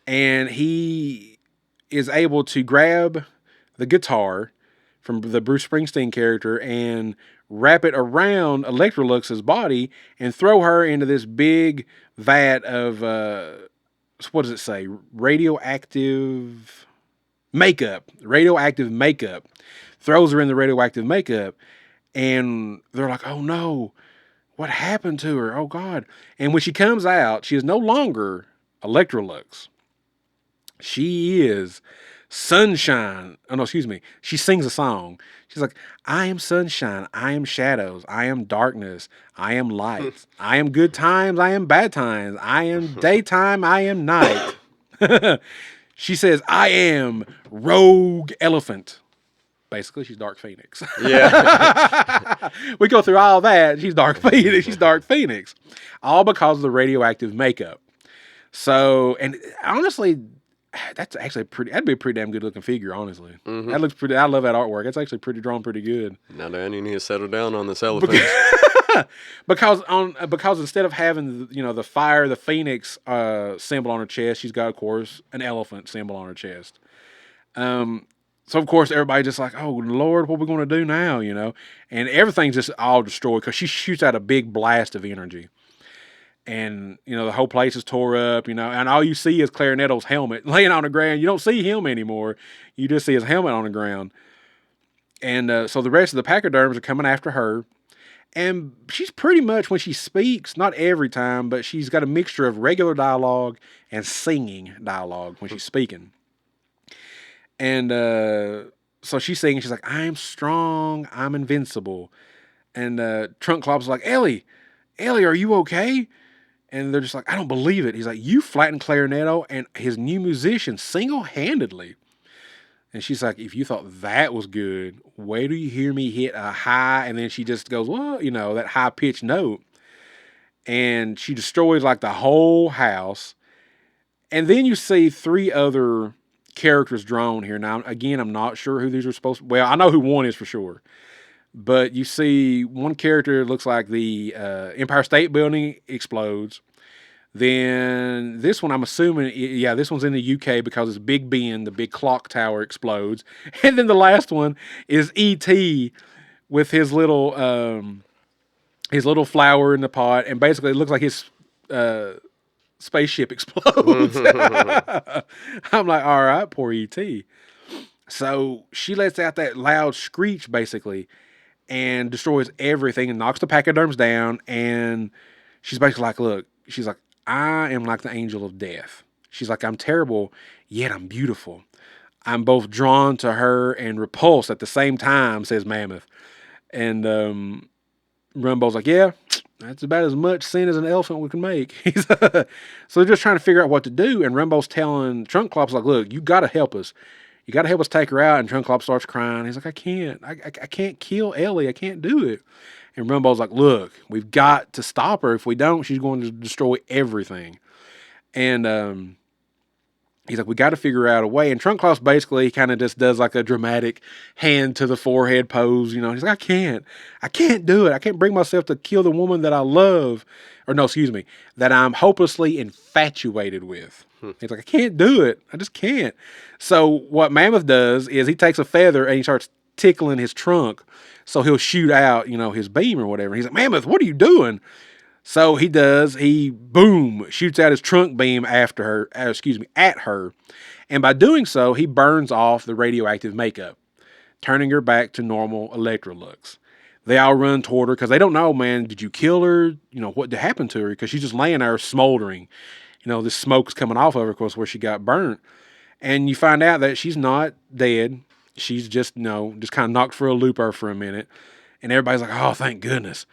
and he is able to grab the guitar from the Bruce Springsteen character and wrap it around Electrolux's body and throw her into this big vat of, what does it say? Radioactive makeup. Throws her in the radioactive makeup, and they're like, oh no, what happened to her? Oh God. And when she comes out, she is no longer Electrolux. She is Sunshine. Oh, no, excuse me. She sings a song. She's like, I am sunshine. I am shadows. I am darkness. I am light. I am good times. I am bad times. I am daytime. I am night. She says, I am Rogue Elephant. Basically, she's Dark Phoenix. Yeah. We go through all that. She's Dark Phoenix. She's Dark Phoenix. All because of the radioactive makeup. So, and honestly, that's actually that'd be a pretty damn good looking figure, honestly. Mm-hmm. That looks pretty, I love that artwork. It's actually drawn pretty good. Now, Dan, you need to settle down on this elephant. because instead of having, you know, the Phoenix symbol on her chest, she's got, of course, an elephant symbol on her chest. So, of course, everybody just like, oh, Lord, what are we going to do now, you know? And everything's just all destroyed because she shoots out a big blast of energy. And, you know, the whole place is tore up, you know, and all you see is Clarinetto's helmet laying on the ground. You don't see him anymore. You just see his helmet on the ground. And so the rest of the Pachyderms are coming after her. And she's pretty much, when she speaks, not every time, but she's got a mixture of regular dialogue and singing dialogue when she's speaking. And so she's singing, she's like, I'm strong, I'm invincible. And Trunk Clop's like, Ellie, are you okay? And they're just like, I don't believe it. He's like, you flattened Clarinetto and his new musician single-handedly. And she's like, if you thought that was good, wait till you hear me hit a high. And then she just goes, well, you know, that high-pitched note. And she destroys like the whole house. And then you see three other characters drawn here. Now, again, I'm not sure who these are supposed to be. Well, I know who one is for sure. But you see one character looks like the Empire State Building explodes. Then this one, I'm assuming, yeah, this one's in the UK because it's Big Ben, the big clock tower explodes. And then the last one is E.T. with his little flower in the pot. And basically it looks like his spaceship explodes. I'm like, all right, poor E.T. So she lets out that loud screech, basically, and destroys everything and knocks the Pachyderms down. And she's basically like, look, she's like, I am like the angel of death. She's like, I'm terrible, yet I'm beautiful. I'm both drawn to her and repulsed at the same time, says Mammoth. And Rumbo's like, yeah, that's about as much sin as an elephant we can make. So they're just trying to figure out what to do. And Rumbo's telling Trunk Clop's like, look, you got to help us. You got to help us take her out. And Trunk Clop starts crying. He's like, I can't. I can't kill Ellie. I can't do it. And Rumbo's like, look, we've got to stop her. If we don't, she's going to destroy everything. And he's like, we got to figure out a way. And Trunk Clop's basically kind of just does like a dramatic hand to the forehead pose. You know, he's like, I can't do it. I can't bring myself to kill the woman that I love. Or no, excuse me, that I'm hopelessly infatuated with. He's like, I can't do it. I just can't. So what Mammoth does is he takes a feather and he starts tickling his trunk so he'll shoot out, you know, his beam or whatever. He's like, Mammoth, what are you doing? So he does. He, boom, shoots out his trunk beam at her. And by doing so, he burns off the radioactive makeup, turning her back to normal Electrolux. They all run toward her because they don't know, man, did you kill her? You know, what happened to her? Because she's just laying there smoldering. You know, this smoke's coming off of her, of course, where she got burnt. And you find out that she's not dead. She's just, just kind of knocked for a looper for a minute. And everybody's like, oh, thank goodness.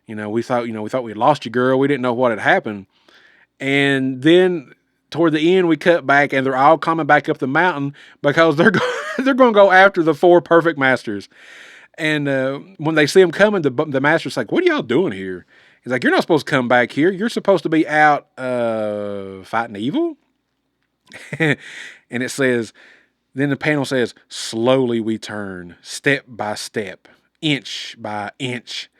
We thought we'd lost you, girl. We didn't know what had happened. And then toward the end, we cut back, and they're all coming back up the mountain because they're they're going to go after the 4 perfect masters. And when they see him coming, the master's like, what are y'all doing here? He's like, you're not supposed to come back here. You're supposed to be out fighting evil. And it says, then the panel says, slowly we turn, step by step, inch by inch.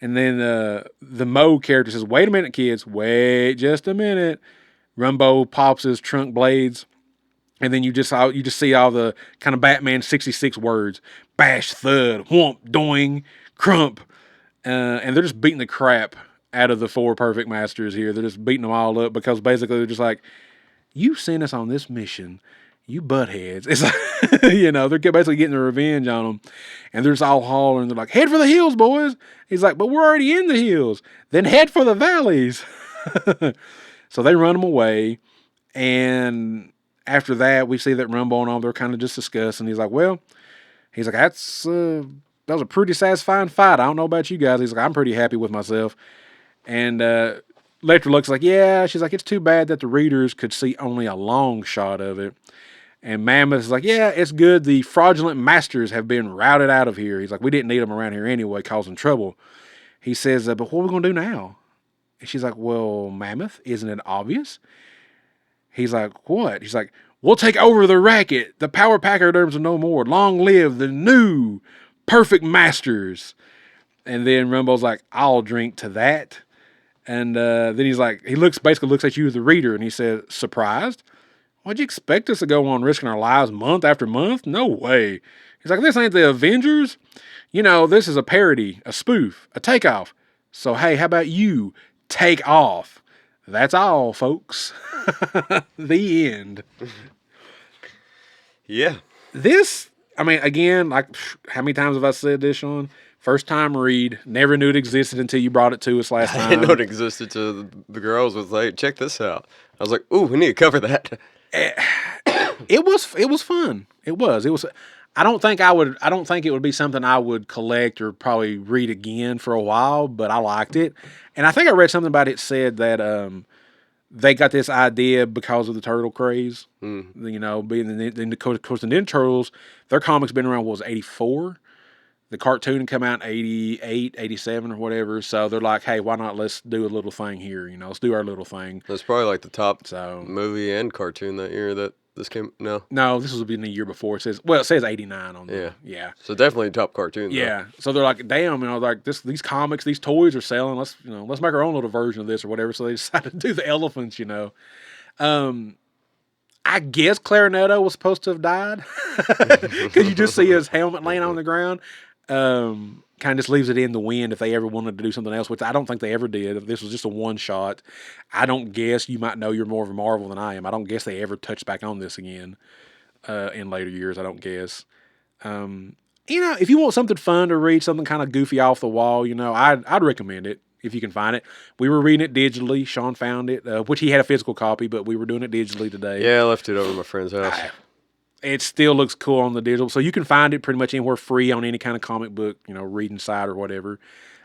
And then the Mo character says, wait a minute, kids. Wait just a minute. Rumbo pops his trunk blades. And then you just see all the kind of Batman 66 words. Bash, thud, whomp, doing, crump. And they're just beating the crap out of the 4 perfect masters here. They're just beating them all up because basically they're just like, you sent us on this mission, you buttheads. It's like, they're basically getting their revenge on them. And they're just all hollering. They're like, head for the hills, boys. He's like, but we're already in the hills. Then head for the valleys. So they run them away. And after that, we see that Rumble and all, they're kind of just discussing. He's like, that was a pretty satisfying fight. I don't know about you guys. He's like, I'm pretty happy with myself. And Lecter looks like, yeah. She's like, it's too bad that the readers could see only a long shot of it. And Mammoth is like, yeah, it's good. The fraudulent masters have been routed out of here. He's like, we didn't need them around here anyway, causing trouble. He says, but what are we going to do now? And she's like, well, Mammoth, isn't it obvious? He's like, what? He's like, we'll take over the racket. The Power Pachyderms are no more. Long live the new perfect masters. And then Rumbo's like, I'll drink to that. And then he's like, basically looks at you as the reader, and he says, surprised? What'd you expect us to go on risking our lives month after month? No way. He's like, this ain't the Avengers. This is a parody, a spoof, a takeoff. So, hey, how about you take off? That's all, folks. The end. Yeah. This, again, like, how many times have I said this, Sean? First time read. Never knew it existed until you brought it to us last time. I didn't know it existed till the girls was like, check this out. I was like, ooh, we need to cover that. It was fun. It was. I don't think it would be something I would collect or probably read again for a while, but I liked it. And I think I read something about it said that they got this idea because of the turtle craze. Being of course the Ninja Turtles, their comics been around, what was it, 84? The cartoon come out in 88, 87 or whatever. So they're like, hey, why not let's do a little thing here, let's do our little thing. That's probably like the top movie and cartoon that year that this came, No, this was been the year before. It says 89 on the, yeah. So definitely top cartoon. Yeah. Though. So they're like, damn, like these comics, these toys are selling. Let's make our own little version of this or whatever. So they decided to do the elephants, I guess Clarinetto was supposed to have died because you just see his helmet laying on the ground. Kind of just leaves it in the wind if they ever wanted to do something else, which I don't think they ever did. If this was just a one shot, I don't guess, you might know, you're more of a Marvel than I am. I don't guess they ever touched back on this again in later years. I don't guess. If you want something fun to read, something kind of goofy off the wall, I'd recommend it if you can find it. We were reading it digitally. Sean found it, which he had a physical copy, but we were doing it digitally today. Yeah, I left it over at my friend's house. It still looks cool on the digital, so you can find it pretty much anywhere free on any kind of comic book, reading site or whatever.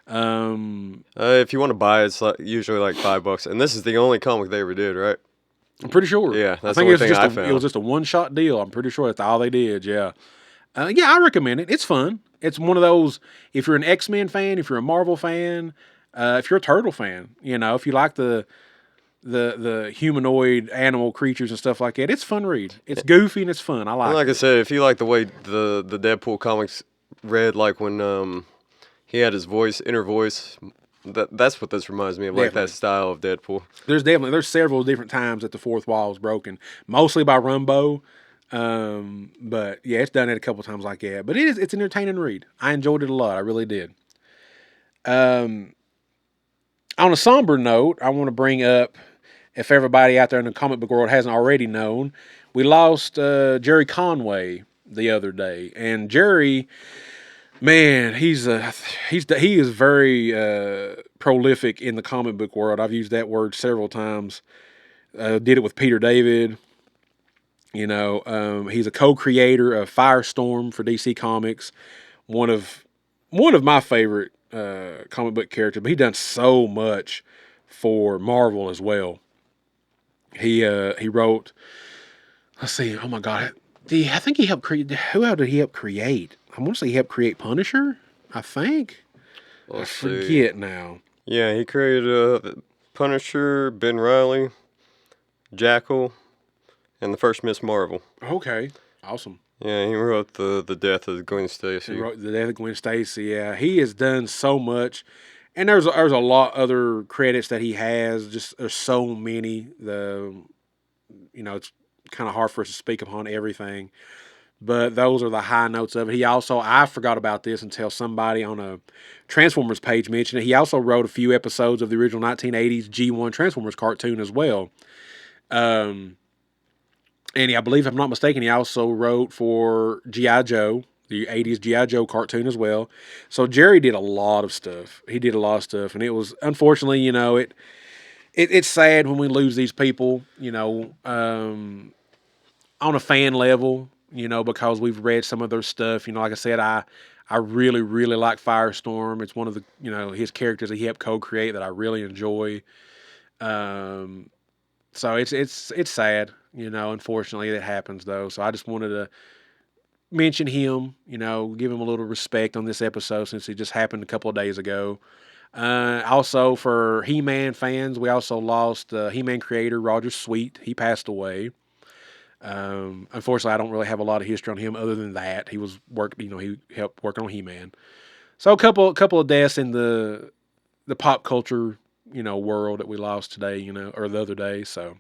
If you want to buy it, it's usually like $5, and this is the only comic they ever did, right? I'm pretty sure. Yeah, that's the only thing I found. It was just a one-shot deal. I'm pretty sure that's all they did. Yeah, I recommend it. It's fun. It's one of those. If you're an X-Men fan, if you're a Marvel fan, if you're a Turtle fan, if you like the humanoid animal creatures and stuff like that, it's fun read. It's goofy and it's fun. I like it. Like I said, if you like the way the Deadpool comics read, like when he had his inner voice, that's what this reminds me of, like that style of Deadpool. There's several different times that the fourth wall is broken, mostly by Rumbo. But yeah, it's done it a couple times like that. But it's an entertaining read. I enjoyed it a lot. I really did. On a somber note, I want to bring up, if everybody out there in the comic book world hasn't already known, we lost Jerry Conway the other day. And Jerry, man, he is very prolific in the comic book world. I've used that word several times. Did it with Peter David. He's a co-creator of Firestorm for DC Comics, one of one of my favorite comic book characters, but he done so much for Marvel as well. He wrote. Let's see. Oh my God. I think he helped create. Who else did he help create? I want to say he helped create Punisher. I think. I forget now. Yeah, he created Punisher, Ben Reilly, Jackal, and the first Miss Marvel. Okay. Awesome. Yeah, he wrote the death of Gwen Stacy. He wrote the death of Gwen Stacy. Yeah, he has done so much, and there's a lot other credits that he has. Just there's so many. It's kind of hard for us to speak upon everything, but those are the high notes of it. I forgot about this until somebody on a Transformers page mentioned it. He also wrote a few episodes of the original 1980s G1 Transformers cartoon as well. And I believe, if I'm not mistaken, he also wrote for G.I. Joe, the 80s G.I. Joe cartoon as well. So Jerry did a lot of stuff. He did a lot of stuff, and it was, unfortunately, it's sad when we lose these people, on a fan level, because we've read some of their stuff. Like I said, I really, really like Firestorm. It's one of the, his characters that he helped co-create that I really enjoy. So it's sad, unfortunately that happens though. So I just wanted to mention him, give him a little respect on this episode since it just happened a couple of days ago. Also for He-Man fans, we also lost He-Man creator Roger Sweet. He passed away. Unfortunately, I don't really have a lot of history on him other than that. He helped work on He-Man. So a couple of deaths in the pop culture, world that we lost today, or the other day. So,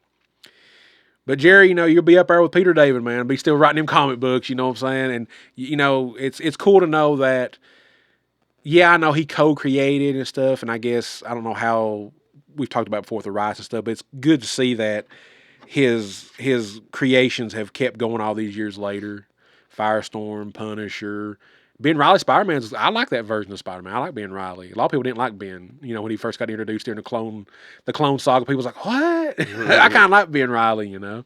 but Jerry, you'll be up there with Peter David, man. Be still writing them comic books, you know what I'm saying? And it's cool to know that. Yeah, I know he co-created and stuff, and I guess I don't know how we've talked about before with the rights and stuff, but it's good to see that his creations have kept going all these years later. Firestorm, Punisher, Ben Reilly Spider-Man. I like that version of Spider-Man. I like Ben Reilly. A lot of people didn't like Ben. When he first got introduced during the clone saga, people was like, "What?" I kind of like Ben Reilly. Of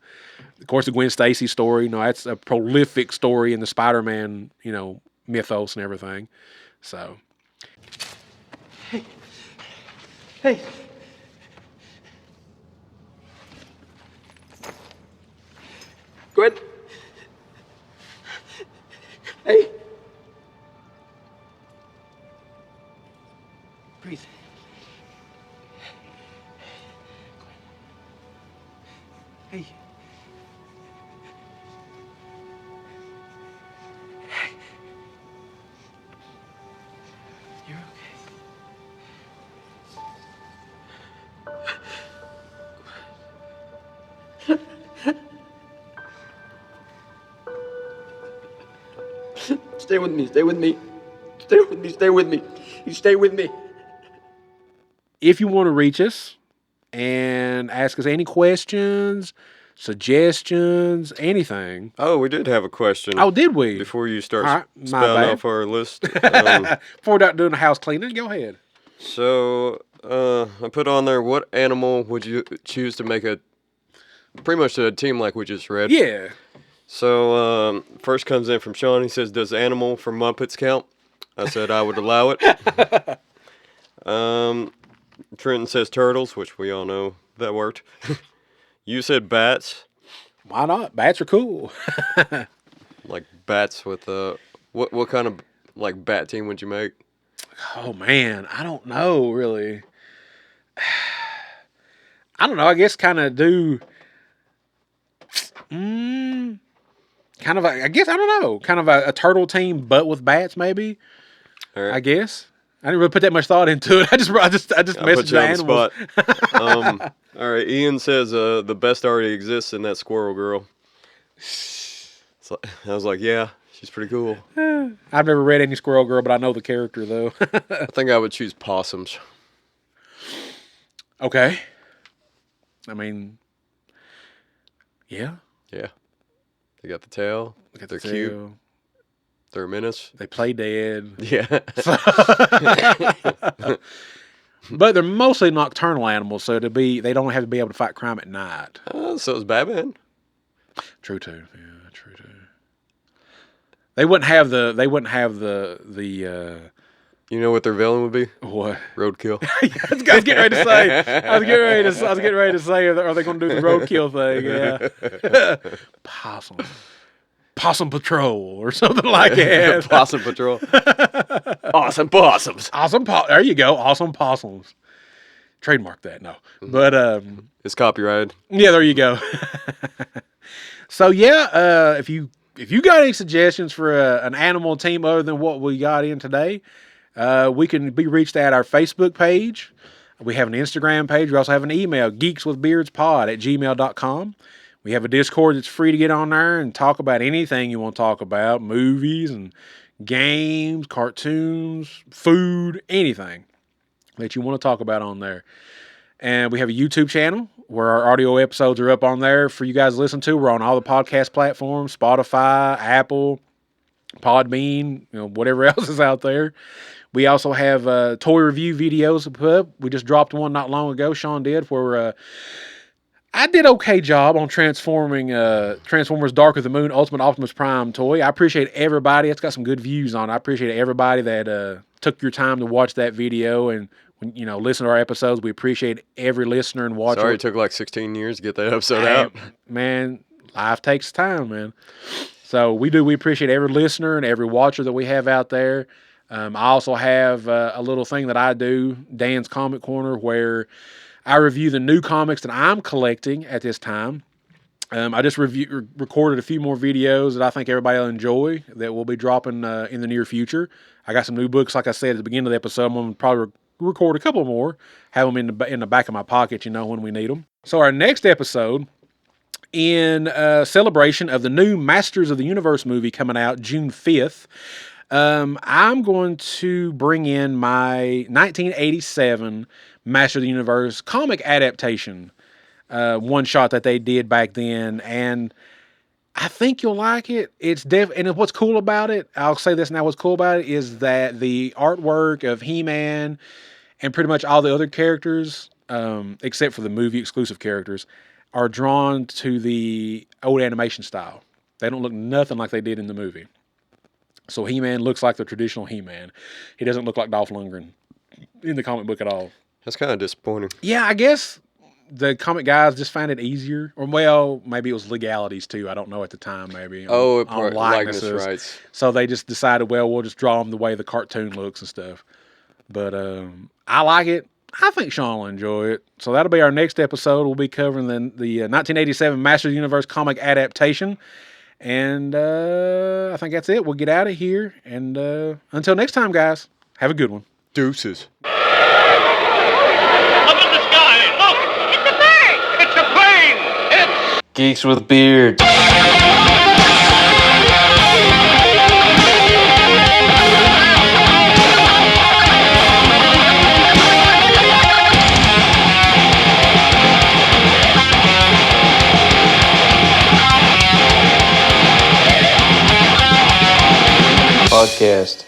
course, the Gwen Stacy story. That's a prolific story in the Spider-Man. Mythos and everything. So. Hey. Gwen. Hey. Breathe. Hey. You're okay. Stay with me. Stay with me. Stay with me. Stay with me. You stay with me. If you want to reach us and ask us any questions, suggestions, anything. Oh, we did have a question. Oh, did we? Before you start right, spelling off our list. Before we're not doing the house cleaning, go ahead. So, I put on there, what animal would you choose to make pretty much a team like we just read? Yeah. So, first comes in from Sean. He says, does animal from Muppets count? I said I would allow it. Trenton says turtles, which we all know that worked. You said bats. Why not? Bats are cool. Like bats with what kind of like bat team would you make? Oh man, I don't know really. I don't know. I guess kind of do. Kind of. I guess I don't know. Kind of a turtle team, but with bats, maybe. All right. I guess. I didn't really put that much thought into it. I just messaged the animals. Spot. All right. Ian says the best already exists in that squirrel girl. So I was like, yeah, she's pretty cool. I've never read any Squirrel Girl, but I know the character though. I think I would choose possums. Okay. I mean, yeah. Yeah. They got the tail. They're cute. They're a menace. They play dead. Yeah. But they're mostly nocturnal animals, so they don't have to be able to fight crime at night. So is Batman. True too. Yeah, true too. They wouldn't have the You know what their villain would be? What? Roadkill. I was getting ready to say. I was getting ready to say. Are they going to do the roadkill thing? Yeah. Possum Patrol or something like that. Possum Patrol. Awesome possums. There you go. Awesome possums. Trademark that. No, but It's copyrighted. yeah, there you go. So yeah, if you got any suggestions for an animal team other than what we got in today, we can be reached at our Facebook page. We have an Instagram page. We also have an email, geekswithbeardspod@gmail.com. We have a Discord that's free to get on there and talk about anything you want to talk about, movies and games, cartoons, food, anything that you want to talk about on there. And we have a YouTube channel where our audio episodes are up on there for you guys to listen to. We're on all the podcast platforms, Spotify, Apple, Podbean, whatever else is out there. We also have toy review videos up. We just dropped one not long ago. Sean did, where I did okay job on Transformers Dark of the Moon Ultimate Optimus Prime toy. I appreciate everybody. It's got some good views on it. I appreciate everybody that took your time to watch that video and listen to our episodes. We appreciate every listener and watcher. Sorry it took like 16 years to get that episode out. Man, life takes time, man. So we appreciate every listener and every watcher that we have out there. I also have a little thing that I do, Dan's Comic Corner, where I review the new comics that I'm collecting at this time. I just recorded a few more videos that I think everybody will enjoy that will be dropping in the near future. I got some new books, like I said at the beginning of the episode. I'm going to probably record a couple more, have them in the back of my pocket, when we need them. So our next episode, in celebration of the new Masters of the Universe movie coming out June 5th, I'm going to bring in my 1987 Master of the Universe comic adaptation one shot that they did back then, and I think you'll like it. And what's cool about it, I'll say this now, what's cool about it is that the artwork of He-Man and pretty much all the other characters, except for the movie exclusive characters, are drawn to the old animation style. They don't look nothing like they did in the movie. So He-Man looks like the traditional He-Man. He doesn't look like Dolph Lundgren in the comic book at all. That's kind of disappointing. Yeah, I guess the comic guys just find it easier. Or, well, maybe it was legalities too. I don't know at the time, maybe. On likeness rights. So they just decided, we'll just draw them the way the cartoon looks and stuff. But I like it. I think Sean will enjoy it. So that'll be our next episode. We'll be covering the 1987 Master of the Universe comic adaptation. And I think that's it. We'll get out of here. And until next time, guys, have a good one. Deuces. Up in the sky, look! It's a bird! It's a plane! It's Geeks with beards. Podcast.